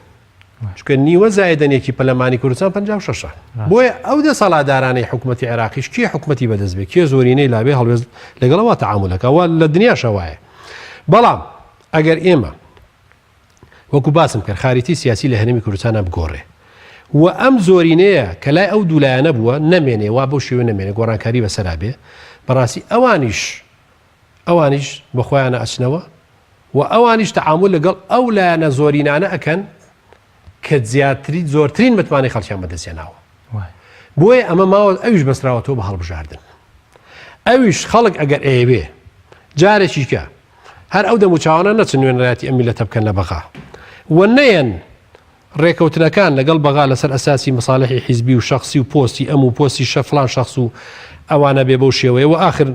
چکە نیوە زایدەنێکی پەرلەمانی کوردستان 56 بۆیە ئەو دەسەڵاتدارانەی حکوومەتی عێراقیش کێ حکوومەتی بەدەست بێ کێ زۆرینەی لابێ هەڵوێز لەگەڵەوە تەعامولەکەەوە لە دنیاشە وایە بەڵام ئەگەر ئێمە وەکو باسم کرد خاریتی سیاسی لە هەرێمی کوردستانە بگۆڕێ و ئەم زۆرینەیە کە لای ئەو دوولایەنە بووە نەمێنێ وا بەو شێوە نەمێنێ گۆڕانکاری بەسەرا بێ بەڕاستی ئەوانیش بەخۆیانە ئەچنەوە و ئەوانیش تەعامل لەگەڵ ئەو لایەنە زۆرینانە ئەکەن کە زۆرترین متمانی خەڵکیان بەدەستێناوە بۆیە ئەمە ماوە ئەویش بەسراوەتەوە بە هەڵبژاردن ئەویش خەڵک ئەگەر ئەیەوێ جارێکی کە هەر ئەو دەموچاوانە نەچن نوێنەرایەتی ئەم میلەتە بکەن لە بەغا و نەیەن ڕێکەوتنەکان لەگەڵ بەغا لەسەر ئەساسی مەساڵحی حیزبی و شخصی و پۆستی ئەم و پۆستی شەفلان شخص و ئەوانە بێ بەو شێوەیە و آخر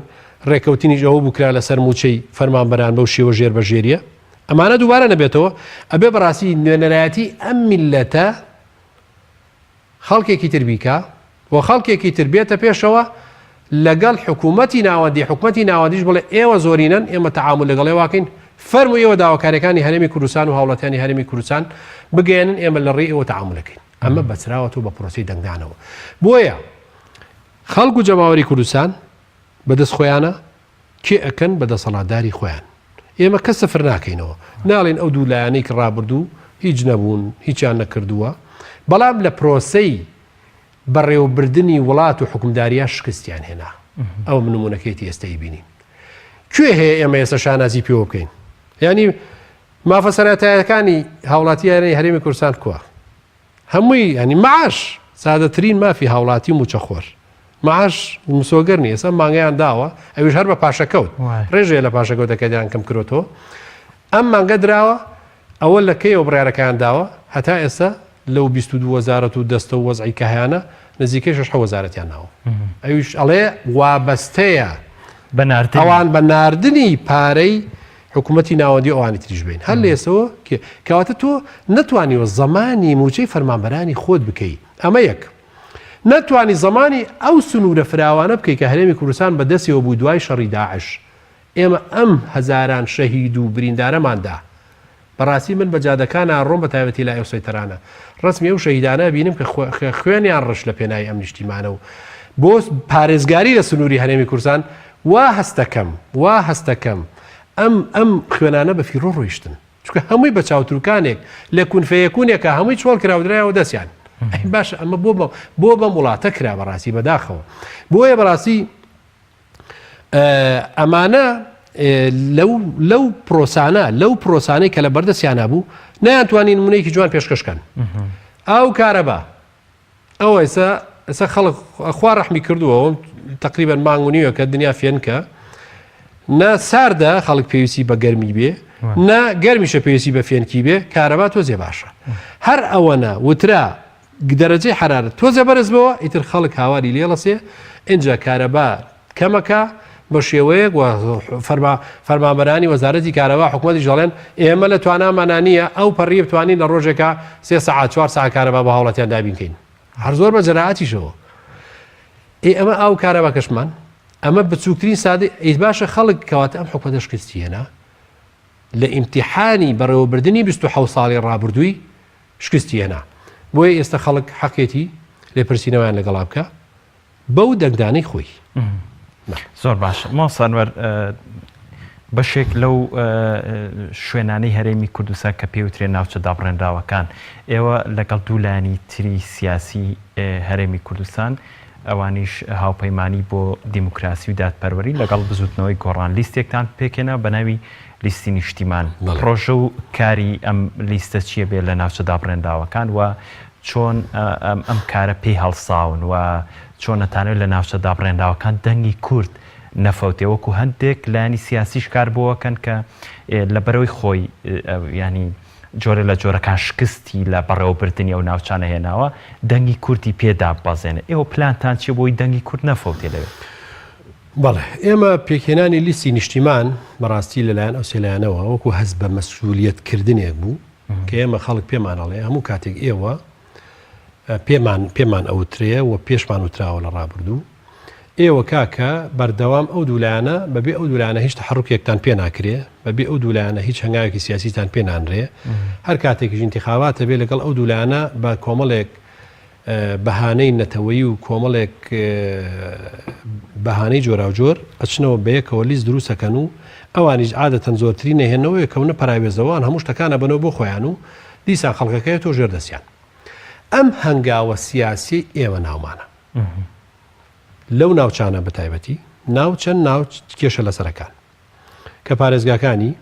ڕێکەوتنیش ئەوە بووکرا لەسەر موچەی فەرمانبەران بەو شێوە ژێر بەژێریە ئەمانە دووبارە نەبێتەوە ئەبێ بەڕاستی نوێنەرایەتی ئەم میلەتە خەڵکێکی تر بیکە و خەڵکێکی تر بێتە پێشەوە لەگەڵ حکوومەتی ناوەندیش بڵێ ئێوە زۆرینەن ئێمە تەعامل لەگەڵێ واکەین فەرمو ئێوە داواکاریەکانی هەرێمی کوردستان و هاوڵاتیانی هەرێمی کوردستان بگەێنن ئێمە لە ڕێ ئێوە تەعاملەکەین ئەمە بەچراوەتەوە بە پرۆسی دەنگدانەوە بۆیە خەڵک و جەماوەری کوردستان بەدەست خۆیانە کێ ئەکەن بەدەسەڵاتداری خۆیان ئێمە کەس سەفر ناکەینەوە ناڵێن ئەو دوو لایەنەی کە ڕابردوو هیچ نەبوون هیچیان نەکردووە بەڵام لە پرۆسەی بەڕێوەبردننی وڵات و حکومداریە شکستیان هێنا ئەو نمونونەکەیتی ئێستای بینین کوێ هەیە ئێمە ئێستا شانازی پێوە بکەین ینی مافە سەرەتایەکانی هاوڵاتیانی هەرێمی کوردستان کووە هەمووی ینی معاش سادەترین مافی هاوڵاتی موچەخۆر معاش مسۆگەرنی ئێستا مانگەیان داوە ئەویش هەر بە پاشەکەوت ڕێژەیە لە پاشەکەوتەکەیان کەم کردۆتەوە ئەم مانگە درراوە ئەوە لە کەیەوە بڕارەکەیان داوە هەتا ئێستا لەو 22 و دەستە و وەزعی کەهیانە نزیکەی 6 ناوە ئەویش ئەڵێ وابەستەیە ئەوان بە ناردنی پارەی حکوومەتی ناوەندی ئەوانی تریش بین هەر لە ئێسەوە کەواتە تۆ نەتوانیوە زەمانی موچەی فەرمانبەرانی خۆت بکەیت ئەمە یەک نەتوانی زەمانی ئەو سنوورە فراوانە بکەیت کە هەرێمی کوردستان بەدەستیەوە بوو دوای شەڕی داعش ئێمە ئەم هەزاران شەهید و بریندارەماندا بەڕاستی من بە جادەکانە ڕۆم بە تایبەتی لای ئەو سەیتەرانە ڕسمی ئەو شەهیدانە بینم کە خوێنیان ڕش لە پێناوی ئەم نیشتیمانە و بۆ پارێزگاری لە سنووری هەرێمی کوردستان وا هەستەکەم ئەم خوێنانە بە فیرۆ ڕۆیشتن چونکە هەمووی بە چاوتروکانێک لە کونفەیەکونێکە هەمووی چۆڵ کراودرایەوە دەستیان باش ئەمە بۆ بە وڵاتە کرا بەڕاستی بەداخەوە بۆیە بەڕاستی ئەمانە لەو پرۆسانەی کە لە بەردەستیانە بوو نەیانتوانی نمونەیەکی جوان پێشکەشکەن ئەو کارەبا ئەوە ئێستا خەڵک خوا ڕەحمی کردووە تقریبەن مانگ و نیوە کە دنیا فێنکە نا ساردە خەڵک پێویستی بە گەرمی بێ نا گەرمیشە پێویستی بە فێنکی بێ کارەبا تۆزێ باشە هەر ئەوەنە وترا دەرەجەی حرارەت تۆزێ بەرز بەوە ئیتر خەڵک هاواری لێڵەسێ اینجا کارەبا کەمەکە بە شێوەیەک فەرمانبەرانی وەزارەتی کارەبا حکوومەتی ژەڵێن ئێمە لە توانامانە نییە ئەو پەڕی بتوانین لە ڕۆژێکە 3 ساعت 4 ساعت کارەبا بە هاوڵاتیان دابینکەین هەر زۆر بە جەراعەتیشەوە ئەمە ئەو کارەبا کەشمان ئەمە بچووکترین سادە ئیت باشە خەڵک کەواتە ئەم حکومەتە شکستی هێنا لە ئیمتیحانی بەڕێوەبردننی 27 ساڵی ڕابردووی شکستی هێنا بۆیە ئێستا خەڵک حەقێتی لێپرسینەوەیان لەگەڵا بکە بەو دەنگدانەی خۆی زۆر باشە ماسانوەر بەشێک لەو شوێنانەی هەرێمی کوردستان کە پێوترێ ناوچە دابڕێنراوەکان ئێوە لەگەڵ دوولانی تری سیاسی هەرێمی کوردستان ئەوانیش هاوپەیمانی بۆ دیموکراسی و دادپەروەری لەگەڵ بزوتنەوەی گۆڕان لیستێکتان پێکێنە بە ناوی لیستی نیشتیمان پرۆژە و کاری ئەم لیستە چیە بێ لە ناوچە دابڕێنراوەکان و چۆن ئەم کارە پێی هەڵساون و چۆن نەتانێت لە ناوچە دابڕێنراوەکان دەنگی کورد نەفەوتێ وەکو هەندێک لایانی سیاسیش کار بۆەکەن کە لە بەرەوەی خۆی ینی جۆرە لە جۆرەکان شکستی لە بەڕێوەبردننی ئەو ناوچانە هێناوە دەنگی کوردی پێدا بەزێنێ ئێوە پلانتان چی بۆی دەنگی کورد نەفەوتێ لەوێت بەڵێ ئێمە پێکهێنانی لیستی نیشتیمان بەڕاستی لەلایەن ئەو سێلایەنەوە وەکو هەست بە مەسئولیەتکردنێک بوو کە ئێمە خەڵک پێمانەڵێ هەموو کاتێک ئێوە پێمان ئەوترەیە و پێشمان وتراوە لە ڕابردوو ئێوە کاکە بەردەوام ئەو دوولایانە بەبێ ئەو دوولایانە هیچ تەحڕوکێکتان پێ ناکرێ بەبێ ئەو دوولایانە هیچ هەنگاوێکی سیاسیتان پێ نانرێ هەر کاتێکیش انتخاباتە بێ لەگەڵ ئەو دوولایانە بە کۆمەڵێک بەهانەی نەتەوەیی و کۆمەڵێک بەهانەی جۆرا و جۆر ئەچنەوە بەیەکەوە لیست دروستەکەن و ئەوانیش عادەتەن زۆرتری نەهێنەوەی کەونە پەراوێزەوەوان هەموو شتەکانە بنەوە بۆ خۆیان و دیسان خەڵکەکەی تۆ ژێر دەستیان ئەم هەنگاوە سیاسی ئێمە ناومانە لەو ناوچانە بەتایبەتی ناوچەند ناو کێشە لەسەرەکان کە پارێزگاکانی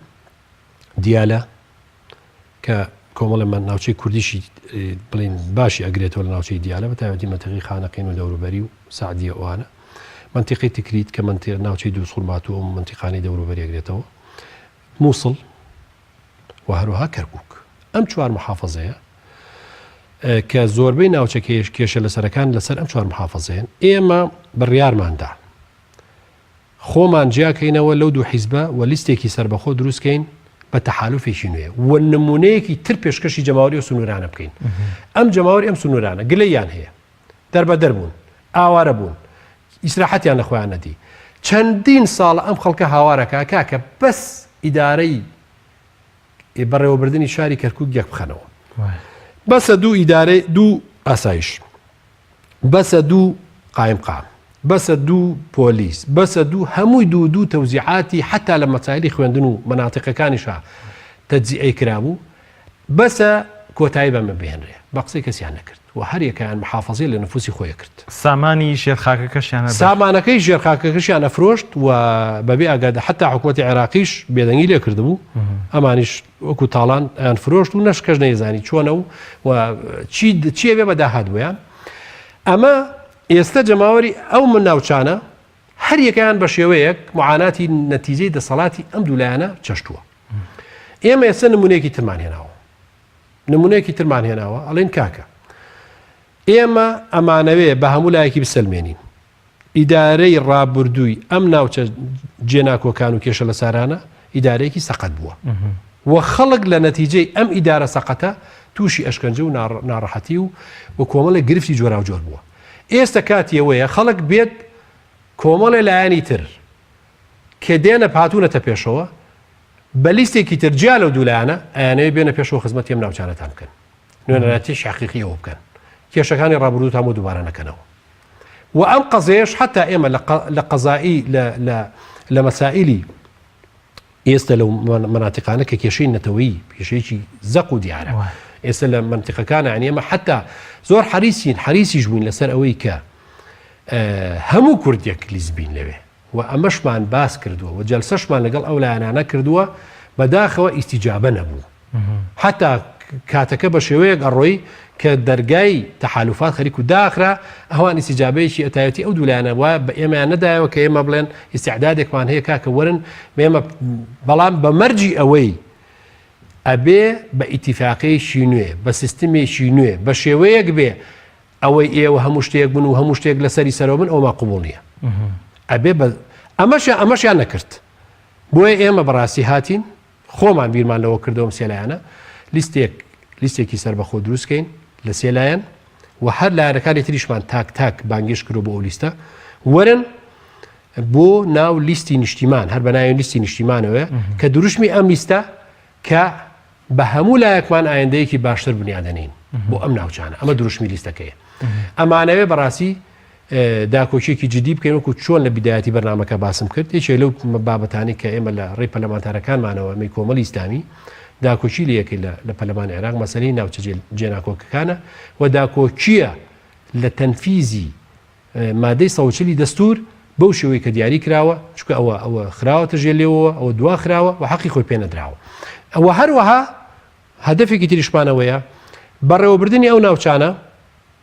دیالە کە کۆمەڵە من ناوچەی کوردیشی بڵین باشی ئەگرێتەوە لە ناوچەی دیالە بەتایبەتی منتیقی خانەقین و دەوروبەری و سعدیە ئەوانە منتیقی تکریت کە ناوچەی دووسڵمات و منتیقانی دەوروبەری ئەگرێتەوە مووسڵ و هەروەها کەرکووک ئەم چوار محافەزەیە کە زۆربەی ناوچە کێشە لەسەرەکان لەسەر ئەم چوار محافەزەیەن ئێمە بڕیارماندا خۆمان جیاکەینەوە لەو دوو حیزبە و لیستێکی سربەخۆ دروستکەین بە تەحالوفێکی نوێ و نمونەیەکی تر پێشکەشی جەماوەری و سنوورانە بکەین ئەم جەماوەری ئەم سنوورانە گلەیان هەیە دەربەدەر بوون ئاوارە بوون ئیسراحەتیان لە خۆیان نەدی چەندین ساڵە ئەم خەڵکە هاوارەکە کاکە بەس ئیدارەی بەڕێوەبردننی شاری کەرکووک یەک بخەنەوە بەسە دوو ئیدارەی دوو ئاسایش بەسە دوو قایمقام بەسە دوو پۆلیس بەسە دوو هەمووی دوو تەوزیعاتی حتا لە مەسایلی خوێندن و مەناتیقەکانیشا تەجزیئەی کرابوو بەسە کۆتایی بەمە بهێنرێ بە قسەی کەسیان نەکرد و هەر یەکەیان محافەزەی لە نفوسی خۆی کرد سامانی ژێرخاکەکەشیان سامانەکەی ژێرخاکەکەشیان ئەفرۆشت و بەبێ ئاگادە حتا حکوومەتی عێراقیش بێدەنگی لێ کردبوو ئەمانیش وەکو تاڵان ئەیان فرۆشت و نەش کەس نەیزانی چۆنە و چیە بێ بەداهات بۆیان ئەمە ئێستا جەماوەری ئەو من ناوچانە هەر یەکەیان بە شێوەیەک معاناتی نەتیجەی دەسەڵاتی ئەم دوولایانە چەشتووە ئێمە ئێستا نمونەیەکی ترمان هێناوە ئەڵێن کاکە ئێمە ئەمانەوێ بە هەموو لایەکی بسەلمێنین ئیدارەی ڕابردووی ئەم ناوچە جێناکۆکان و کێشە لە سارانە ئیدارەیەکی سەقەت بووە و خەڵک لە نەتیجەی ئەم ئیدارە سەقەتە تووشی ئەشکەنجە و ناڕەحەتی و کۆمەڵی گرفتی جۆرا و جۆر بووە ئێستا کاتی ئەوەیە خەڵک بێت کۆمەڵی لایەنی تر کە دێنە پاتوونەتە پێشەوە بە لیستێکی تر جیا لەو دوولایانە ئەیانەوێ بێنە پێشەوە خزمەتی ئەم ناوچانەتان بکەن نوێنەراتیش حەقیقیەوە بکەن کێشەکانی ڕابردوو هەموو دووبارە نەکەنەوە و ئەم قەزەیەش حتا ئێمە لە قەزایی لە مەسائلی ئێستا لەو مەناتیقانە کە کێشەی نەتەوەیی کێشەیەکی زەق و دیارە ئێستا لە منتیقەکانە عنی ئێمە حتا زۆر حریسیش بووین لەسەر ئەوەی کە هەموو کوردێک لیزبین لەوێ و ئەمەشمان باس کردووە و جەلسەشمان لەگەڵ ئەو لایەنانە کردووە بەداخەوە ئیستیجابە نەبوو حتا کاتەکە بە شێوەیەک ئەڕۆی کە دەرگای تەحالوفات خەریک و داخرا ئەوان ئیستیجابەیەکی ئەتایەتی ئەو دوولایانە وە بە ئێمەیان نەدایەوە کە ئێمە بڵێن ئیستیعدادێکمان هەیە کاکە وەرن ئێمە بەڵام بە مەرجی ئەوەی ئەبێ بە ئیتیفاقیشی نوێ بە سیستمێکی نوێ بە شێوەیەک بێ ئەوەی ئێوە هەموو شتێک بن و هەموو شتێک لەسەری سەرەوە من ئەوما قبوڵ نییە ئەبێ ئەمەشیان نەکرد بۆیە ئێمە بەڕاستی هاتین خۆمان بیرمان لەوە کردەوەم سێلایەنە لیستێکی سربەخۆ دروستکەین لە سێلایەن و هەر لایەنەکانی تریشمان تاک بانگێش کرد بۆ ئەو لیستە وەرن بۆ ناو لیستی نیشتیمان هەر بەناوی لیستی نیشتیمانەوە کە دروشمی ئەم لیستە کە بە هەموو لایەکمان ئایندەیەکی باشتر بنیادەنین بۆ ئەم ناوچانە ئەمە دروشمی لیستەکەیە ئەمانەوێ بەڕاستی داکۆچێکی جدی بکەین وەکو چۆن لە بیدایەتی بەرنامەکە باسم کرد یەکێ لەو بابەتانی کە ئێمە لە ڕێی پەرلەمانتارەکانمانەوە ئەمەی کۆمەڵی ئیسلامی داکۆچی لە یەکەی لە پەرلەمانی عێراق مەسەلەی ناوچە جێناکۆکەکانە و داکۆچیە لە تەنفیزی مادەی 140 دەستور بەو شێوەی کە دیاری کراوە چونکە ئەوە خراوەتە ژێلێەوە ئەوە دوا خراوە و حەقی خۆی پێ نەدراوە ئەوە هەروەها هەدەفێکی تریشمانەوەیە بەڕێوەبردننی ئەو ناوچانە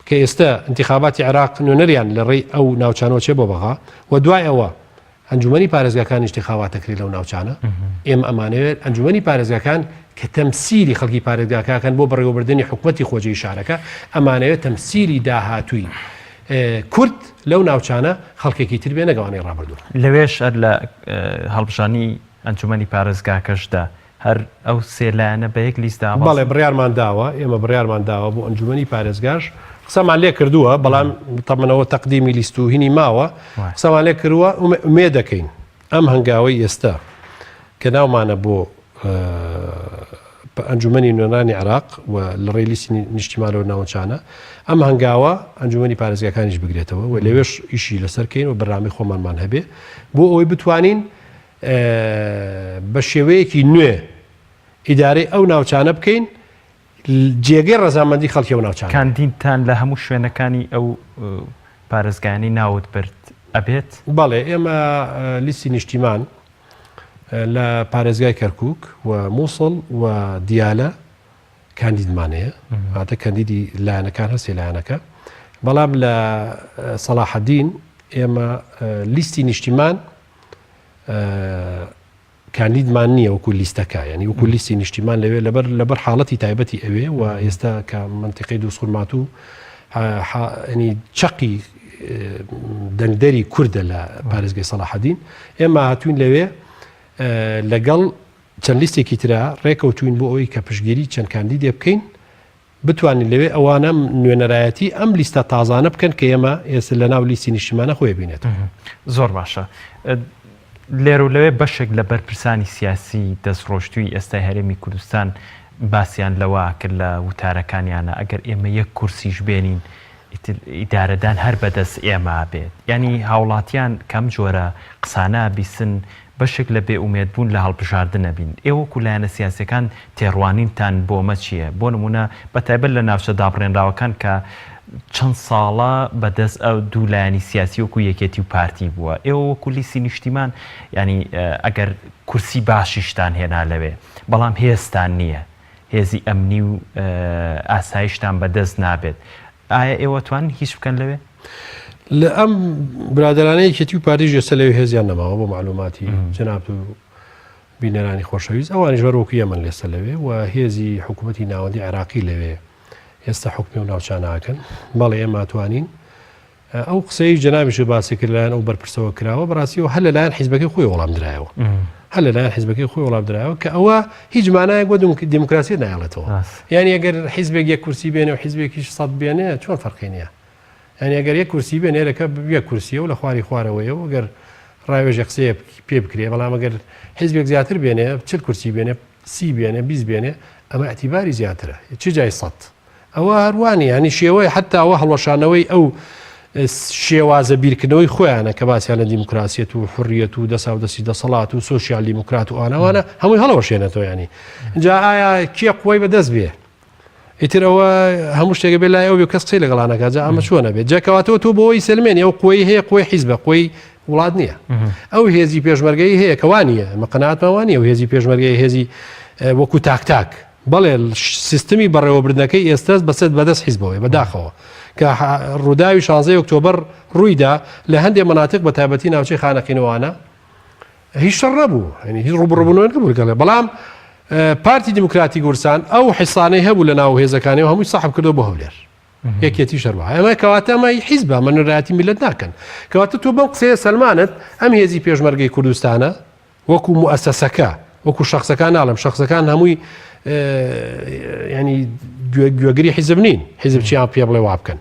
کە ئێستا انتخاباتی عێراق نوێنەریان لە ڕێی ئەو ناوچانەوە چێ بۆ بەغا و دوای ئەوە ئەنجومەنی پارێزگاکانی انتخاباتەکری لەو ناوچانە ئێمە ئەمانەوێت ئەنجومەنی پارێزگاکان کە تەمسیلی خەڵکی پارێزگاکان بۆ بەڕێوەبردننی حکومەتی خۆجێی شارەکە ئەمانەوێت تەمسیلی داهاتووی کورد لەو ناوچانە خەڵکێکی تر بێ نەگەوانەی ڕابردوو لەوێش لە هەڵبژانی ئەنجومەنی پارێزگاکەشدا هەر ئەو سێلایەنە بە یەک لیستا بەڵێ بڕیارمان داوە ئێمە بڕیارمان داوە بۆ ئەنجومەنی پارێزگاش قسەمان لێ کردووە بەڵام تەمەنەوە تەقدیمی لیست و هینی ماوە قسەمان لێ کردووە ئومێ دەکەین ئەم هەنگاوەی ئێستا کە ناومانە بۆ ئەنجومەنی نوێنانی عێراق و لە ڕێی لیستی نیشتیمانەوە ناوچانە ئەم هەنگاوە ئەنجومەنی پارێزگاکانیش بگرێتەوە و لەوێش ئیشی لەسەرکەین و بەڕامی خۆمانمان هەبێ بۆ ئەوەی بتوانین بە شێوەیەکی نوێ ئیدارەی ئەو ناوچانە بکەین جێگەی ڕەزامەندی خەڵکی و ناوچان کاندینتان لە هەموو شوێنەکانی ئەو پارێزگانی ناوت برد ئەبێت بەڵێ ئێمە لیستی نیشتیمان لە پارێزگای کەرکووک و مووسڵ و دیالە کاندیدمانەیە هاتە کاندیدی لایەنەکان هەسێ لایەنەکە بەڵام لە سەلاحەدین ئێمە لیستی نیشتیمان کاندیدمان نییە وەکو لیستەکە ینی وەکو لیستی نیشتیمان لەوێ لەبەر حاڵەتی تایبەتی ئەوێ و ئێستا کە منتیقەی دووسڵمات و چەقی دەنگدەری کووردە لە پارێزگای سەلاحەدین ئێمە هاتوین لەوێ لەگەڵ چەند لیستێکی ترا ڕێکەوتوین بۆ ئەوەی کە پشتگیری چەند کاندیدێ بکەین بتوانین لەوێ ئەوانە نوێنەرایەتی ئەم لیستە تازانە بکەن کە ئێمە ئێستا لە ناو لیستی نیشتیمانە خۆی بینێت زۆر باشە لێر و لەوێ بەشێک لە بەرپرسانی سیاسی دەستڕۆشتووی ئێستای هەرێمی کوردستان باسییان لەوە کرد لە وتارەکانیانە ئەگەر ئێمە یەک کورسیش بێنین ئیدارەدان هەر بەدەست ئێمە بێت ینی هاوڵاتیان کەم جۆرە قسانە بیسن بەشێک لە بێ ئومێدبوون لە هەڵبژاردنە بین ئێوە کولایەنە سیاسەکان تێڕوانینتان بۆمە چییە بۆ نمونە بەتایبەت لە ناوچە دابڕێنراوەکان کە چەند ساڵە بەدەست ئەو دوولایانی سیاسی وەکو یەکێتی و پارتی بووە ئێوە وەکو لیستی نیشتیمان ینی ئەگەر کورسی باشیشتان هێنا لەوێ بەڵام هێزتان نییە هێزی ئەمنی و ئاسایشتان بەدەست نابێت ئایا ئێوە توان هیچ بکەن لەوێ؟ لە ئەم برادرانەیە یەکێتی و پارتیش ئێستا لەوێ هێزیان نەماوە بۆ معلوماتی جەناب و بینەرانی خۆشەویست ئەوانیش وەرۆکی ئەمن لێستا لەوێ و هێزی حکوومەتی ناوەندی عێراقی لەوێ ئێستا حکمی و ناوچاناکەن بەڵێ ئێمە توانین ئەو قسەی جەنابیش باسی کرد لایەن ئەو بەرپرسەوە کراوە بەڕاستیەوە هەر لەلایەن حیزبەکەی خۆی وەڵام درایەوە هەر لەلایەن حیزبەکەی خۆی وەڵام درایەوە کە ئەوە هیچ مانایەک بۆ دیموکراسی نایڵێتەوە یعنی ئەگەر حیزبێک یەک کورسی بێنێ و حیزبێکیش سەد بێنێ چۆن فەرقی نییە ینی ئەگەر یەک کورسی بێنێ لەکە یەک کورسیە و لە خواری خوارەوەیە و ئەگەر ڕایوێژە قسەیە پێ بکرێ بەڵام ئەگەر حیزبێک زیاتر بێنێ چل کورسی بێنێ سی بێنێ بیست بێنێ ئەمە ئەتیباری زیاترە چ جای سەد ئەوە هەروانی ینی شێوەی حتا ئەوە هەڵوەشانەوەی ئەو شێوازە بیرکردنەوەی خۆیانە کە باسییان لە دیموکراسیەت و حڕیەت و دەسا و دەستی دەسەڵات و سۆسیال دیموکرات و ئانەوانە هەمووی هەڵەوەشێنێتەوە ینی جا ئایا کێ قوی بەدەست بێ ئیتر ئەوە هەموو شتێکە بێ لای ئەو کەس قسەی لەگەڵانەکە جا ئەمە چۆنە بێت جاکەواتەوە تۆ بۆەوەی سلمێنی ئەو قوی هەیە قوی حیزبە قوی وڵات نییە ئەو هێزی پێشمەرگەی هەیە کەوانە ئەمە قەناعەتمەوانە و هێزی پێشمەرگەی هێزی وەکو تاکتاک بەڵێ سیستمی بەڕێوەبردنەکەی ئێستاس بەدەست حیزبەوەی بەداخەوە کە ڕووداوی 16 ئۆکتۆبەر ڕوویدا لە هەندێک مەناتق بە تایبەتی ناوچەی خانەقینەوانە هیچ شەڕ نەبوو هیچ ڕوبڕبوونەوە نەبوو بەڵام پارتی دیموکراتی کوردستان ئەو حیسانەی هەبوو لە ناو هێزەکانی و هەمووی ساحب کردو بۆ هەولێر یەکێتی شەڕوە ئەمە کەواتە ئەمە حیزبە منڕایەتی میلەت ناکەن کەواتە تۆ بەم قسەیە سەلمانت ئەم هێزی پێشمەرگەی کوردستانە وەکو موئەسەسەکە وەکو شەخسەکان ناڵم شەخسەکان هەمووی ینی گوێگری حیزب نین حیزب چیان پێ بڵێ وا بکەن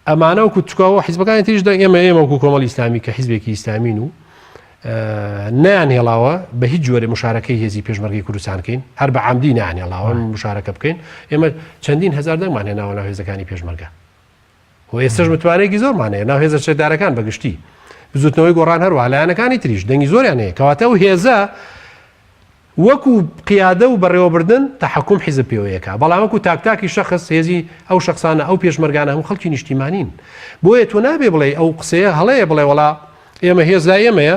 ئەمانە وەکو توکاوە حیزبەکانی تریشدا ئێمە وەکو کۆمەڵی ئیسلامی کە حیزبێکی ئیسلامین و نیان هێڵاوە بە هیچ جۆرە مشارەکەی هێزی پێشمەرگەی کوردستان بکەین هەر بە عەمدی نیان هێڵاوە مشارەکە بکەین ئێمە چەندین هەزار دەنگمان هێناوە ناو هێزەکانی پێشمەرگە و ئێستاش متوانەیەکی زۆرمانەیە ناو هێزە چێدارەکان بەگشتی بزوتنەوەی گۆڕان هەروە لایەنەکانی تریش دەنگی زۆریان هەیە کەواتە و هێزە وەکو قیادە و بەڕێوەبردن تەحەکوم حیزب پێوەیەکە بەڵام وەکو تاکتاکی شەخص هێزی ئەو شخصانە ئەو پێشمەرگانە هەموو خەڵکی نیشتیمانین بۆیە تۆ نابێ بڵێ ئەو قسەیە هەڵەیە بڵێ وەڵا ئێمە هێز لای ئێمەیە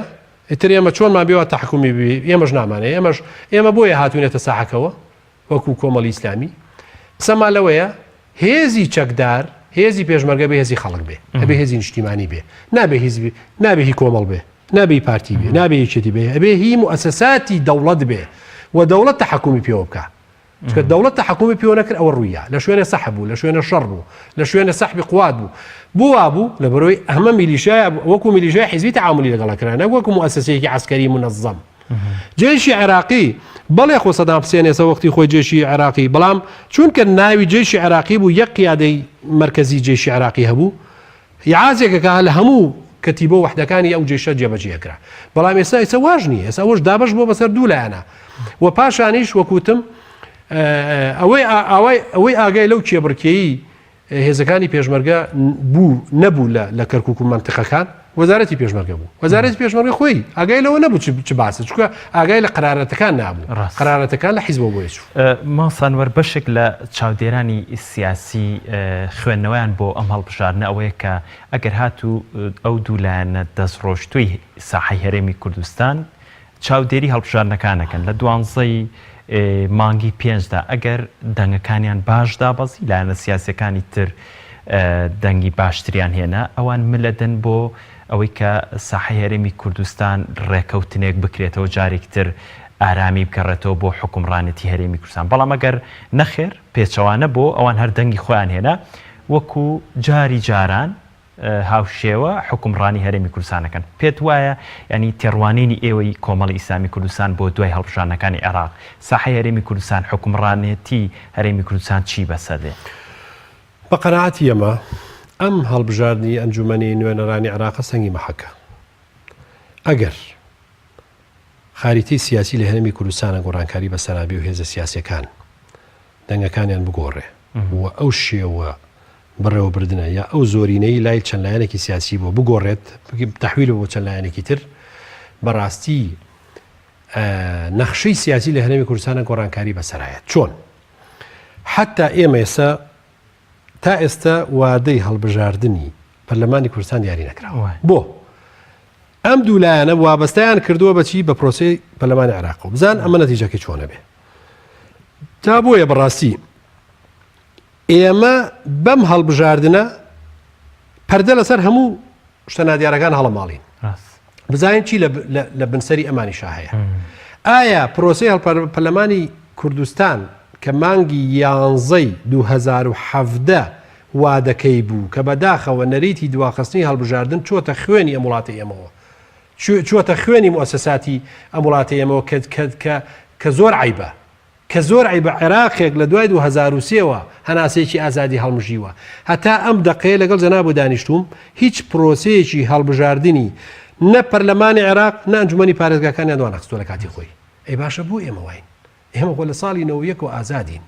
ئیتر ئێمە چۆنمان بێوە تەحەکومی بێ ئێمەش نامانێ ئێمە بۆیە هاتوونێتە ساحەکەوە وەکو کۆمەڵی ئیسلامی قسەمان لەوەیە هێزی چەکدار هێزی پێشمەرگە بێ هێزی خەڵک بێ ئەبێ هێزی نیشتیمانی بێ نابێ هی کۆمەڵ بێ نابێ پارتی بێ نابێ یەکێتی بێ ئەبێ هی موئەسەساتی دەوڵەت بێ و دەوڵەت تەحەکومی پێوە بکە چکە دەوڵەت تەحەکومی پێوە نەکرد ئەوە ڕوویە لە شوێنە سەحب بوو لە شوێنە شەڕ بوو لە شوێنە سەحبی قوات بوو بۆ وابوو لە بەرەوەی ئەمە میلیشایە وەکو میلیشای حیزبی تەعاملی لەگەڵەکرا نەک وەکو موئەسەسەیەکی عەسکەری منەظەم جێشی عێراقی بەڵێ خۆ سەدام حوسێن ئێستا وەختی خۆی جێشی عێراقی بەڵام چونکە ناوی جێشی عێراقی بوو یەک قیادەی مەرکەزی جێشی عێراقی هەبوو یعازێکەکە لە هەموو کەتیبە وحدەکانی ئەو جێشە جێبەجێکرا بەڵام ئێستا واژ نییە ئێستا ئەوەش دابەش بۆ بەسەر دوو لایەنە و پاشانیش وەکوتم ئەوەی ئاگای لەو کێبڕکێیی هێزەکانی پێشمەرگە بوو نەبوو لە کەرکووک و مەنتیقەکان وەزارەتی پێشمەرگە بوو وەزارەتی پێشمەرگە خۆی ئاگای لەوە نەبوو چ باسە چکە ئاگای لە قرارەتەکان نابوو قرارەتەکان لە حیزبەوە بۆ چوو ماسانوەەر بەشێک لە چاودێرانی سیاسی خوێندنەوەیان بۆ ئەم هەڵبژارنە ئەوەیە کە ئەگەر هاتوو ئەو دوولایەنە دەستڕۆشتووی ساحەی هەرێمی کوردستان چاودێری هەڵبژارنەکانەکەن لە 12 مانگی پێنجدا ئەگەر دەنگەکانیان باشدا بەزی لایەنە سیاسەکانی تر دەنگی باشتریان هێنا ئەوان ملەدەن بۆ ئەوەی کە ساحەی هەرێمی کوردستان ڕێکەوتنێک بکرێتەوە جارێکتر ئارامی بکەڕێتەوە بۆ حکومڕانەتی هەرێمی کوردستان بەڵام ئەگەر نەخێر پێچەوانە بۆ ئەوان هەر دەنگی خۆیان هێنا وەکو جاری جاران هاوشێوە حکومڕانی هەرێمی کوردستانەکەن پێت وایە ینی تێڕوانینی ئێوەی کۆمەڵی ئیسلامی کوردستان بۆ دوای هەڵبژارنەکانی عێراق ساحەی هەرێمی کوردستان حکومڕانێتی هەرێمی کوردستان چی بەسەدێ؟ بە قەناعەتی ئەمە ئەم هەڵبژاردننی ئەنجومەنی نوێنەرانی عێراق سەنگی مەحەکە ئەگەر خاریتی سیاسی لە هەرێمی کوردستانە گۆڕانکاری بە سەرابی و هێزە سیاسەکان دەنگەکانیان بگۆڕێ و ئەو شێوە بڕێوەبردنە یا ئەو زۆرینەی لای چەند لایەنێکی سیاسی بۆ بگۆڕێت تەحویل بۆ چەند لایەنێکی تر بەڕاستی نەخشەی سیاسی لە هەرێمی کوردستانە گۆڕانکاری بەسەرایەت چۆن حتا ئێمە ئێستا تا ئێستا وادەی هەڵبژاردننی پەرلەمانی کوردستان دیاری نەکراوە بۆ ئەم دوولایەنە وابەستایان کردووە بەچی بە پرۆسی پەرلەمانی عێراق و بزان ئەمە نەتیجەکەی چۆنە بێ تا بۆیە بەڕاستی ئێمە بەم هەڵبژاردنە پەردە لەسەر هەموو شتە نادیارەکان هەڵەماڵین بزانین چی لە بنسەری ئەمانی شاهەیە ئایا پرۆسی پەرلەمانی کوردستان کە مانگی 11 2017 وادەکەی بوو کە بەداخەوە نەریتی دواخستنی هەڵبژاردن چۆتە خوێنی ئەم وڵاتی ئێمەوە چۆتە خوێنی مؤسساتی ئەم وڵاتی ئێمەوە کە زۆر عیبە کە زۆر عیبە عێراقێک لە دوای 2023ەوە هەناسەیەکی ئازادی هەڵمژیوە هەتا ئەم دقەیە لەگەڵ جەناب دانیشتوم هیچ پرۆسەیەکی هەڵبژاردننی نە پەرلەمانی عێراق نە ئەنجومەنی پارێزگاکانیان دوانەخستووە لە کاتی خۆی ئەی باشە بوو ئێمە واین ئێمە بۆ لە ساڵی 91 و ئازادین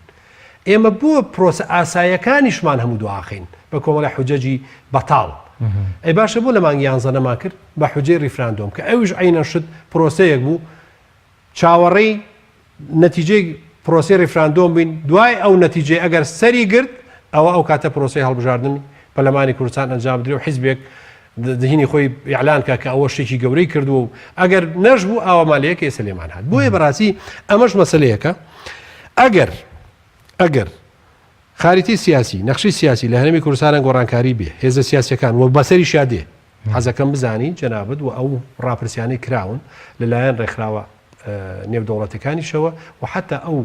ئێمە بووە پرۆسە ئاسایەکانیشمان هەموو دواخین بە کۆمەڵی حوجەجی بەتاڵ ئەی باشە بوو لە مانگی 11 نەما کرد بە حوجەی ریفراندۆم کە ئەویش عینە شت پرۆسەیەک بوو چاوەڕێی نەتیجەی پرۆسی ریفراندۆم بین دوای ئەو نەتیجەی ئەگەر سەری گرت ئەوە ئەو کاتە پرۆسی هەڵبژاردن پەرلەمانی کوردستان ئەنجام درێ و حیزبێک دهینی خۆی ئیعلان کە ئەوە شتێکی گەورەی کردووە و ئەگەر نەژبوو ئاوا مالیەکە ئێستا لێمان هات بۆیە بەڕاستی ئەمەش مەسەلەیەکە ئەگەر خاریتی سیاسی نەخشی سیاسی لە هەرێمی کوردستانە گۆڕانکاری بێ هێزە سیاسەکان و بەسەری شادێ حەزەکەم بزانی جەنابەت و ئەو ڕاپرسیانەی کراون لەلایەن ڕێکخراوە نێودەوڵەتەکانیشەوە و حتا ئەو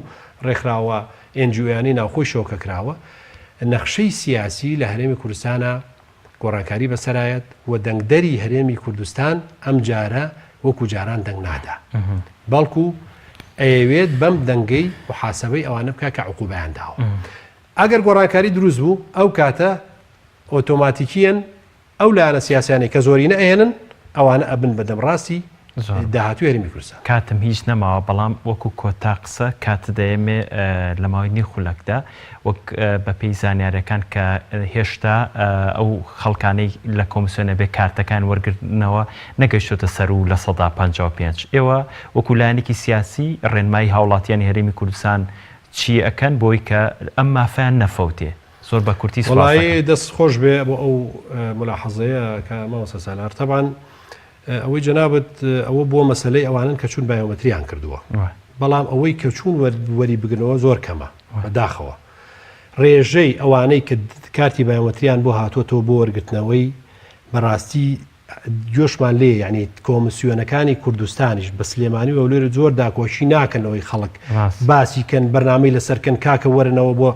ڕێکخراوە ئێنجیۆیانی ناوخۆی شۆکە کراوە نەخشەی سیاسی لە هەرێمی کوردستانە گۆڕانکاری بەسەرایەت و دەنگدەری هەرێمی کوردستان ئەم جارە وەکو جاران دەنگ نادا بەڵکو ئەوێت بەم دەنگەی و حاسەبەی ئەوانە بکە کە عقوبەیان داوە ئەگەر گۆڕانکاری دروست بوو ئەو کاتە ئۆتۆماتیکیەن ئەو لایەنە سیاسیانەی کە زۆرینە ئەهێنن ئەوانە ئەبن بەدەم ڕاستی داهاتوی هەرێمی کوردستان کاتم هیچ نەماوە بەڵام وەکو کۆتا قسە کاتە دەیەمێ لە ماوەی نیخولەکدا وەک بە پێی زانیاریەکان کە هێشتا ئەو خەڵکانەی لە کۆمسیۆنە بێ کارتەکان وەرگرتنەوە نەگەیشتۆتە سەر و لە 155 ئێوە وەکو لایەنێکی سیاسی ڕێنمایی هاوڵاتیانی هەرێمی کوردستان چی ئەکەن بۆی کە ئەم مافیان نەفەوتێ زۆر بە کورتی وڵایی دەست خۆش بێ بۆ ئەو ملاحەزەیە کە مامۆستا سالار تەبان ئەوەی جەنابەت ئەوە بۆ مەسلەی ئەوانن کە چوون بایۆمەتریان کردووە بەڵام ئەوەی کە چوون وەری بگرنەوە زۆر کەمە بەداخەوە ڕێژەی ئەوانەی کە کارتی بایۆمەتریان بۆ هاتوۆتەوە بۆ وەرگرتنەوەی بەڕاستی جۆشمان لێ یعنی کۆمسیۆنەکانی کوردستانیش بە سلێمانی و لێرە زۆر داکۆشی ناکەنەوەی خەڵک باسیکەن بەرنامەی لەسەرکەن کاکە وەرنەوە بۆ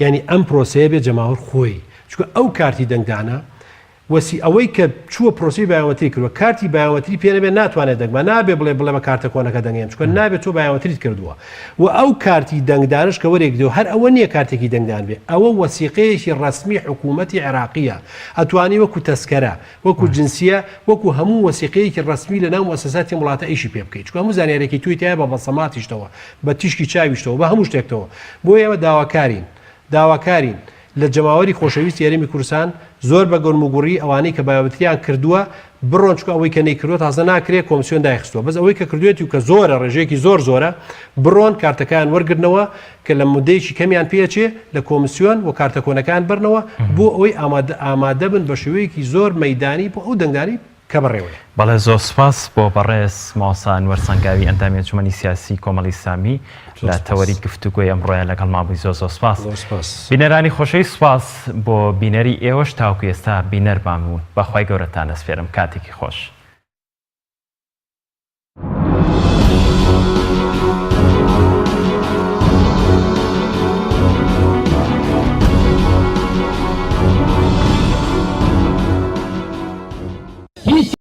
ینی ئەم پرۆسەیە بێ جەماوەر خۆی چونکە ئەو کارتی دەنگدانە وەسی ئەوەی کە چووە پرۆسی بایۆمەتری کردووە کارتی بایۆمەتری پێنەبێت ناتوانێت دەنگمان نابێ بڵێ بە کارتە کۆنەکە دەنگێن چونکە نابێت تۆ بایۆمەتریت کردووە و ئەو کارتی دەنگدانش کە وەرێک دێ هەر ئەوە نییە کارتێکی دەنگدان بێ ئەوە وەسیقەیەکی ڕسمی حکوومەتی عێراقیە ئەتوانی وەکو تەسکەرە وەکو جنسیە وەکو هەموو وەسیقەیەکی ڕسمی لە ناو مؤسساتی وڵاتە ئیشی پێ بکەیت چونکە هەموو زانیارێکی توی تایە بە بەسەماتیشتەوە بە تیشکی چاویشتەوە بە هەموو شتێکتەوە بۆ ئێوە داواکارین لە جەماوەری خۆشەویستی هەرێمی کوردستان زۆر بە گەورموگوڕی ئەوانەی کە بایۆمەتریان کردووە بڕۆن چکە ئەوەی کە نەیکردووە تازە ناکرێت کۆمسیۆن دایخستووە بەس ئەوەی کە کردوێتی و کە زۆرە ڕێژەیەکی زۆرە بڕۆن کارتەکان وەرگرنەوە کە لە مودەیەکی کەمیان پێچێ لە کۆمسیۆن و کارتە کۆنەکان بڕنەوە بۆ ئەوەی ئامادە بن بە شێوەیەکی زۆر مەیدانی بۆ ئەو دەنگدانی کە بڕێوەیە. بەڵێ زۆر سپاس بۆ بەڕێز ماوەسان وەرسەنگاوی ئەندامی ئەنجومەنی سیاسی کۆمەڵی ئیسلامی لە تەوەری گفتوگۆی ئەمڕۆیە لەگەڵ مابووی زۆر سپاس. بینەرانی خۆشەوی سپاس بۆ بینەری ئێوەش تاوکو ئێستا بینەرمان بوون بەخوای گەورەتان دەسپێرم کاتێکی خۆش.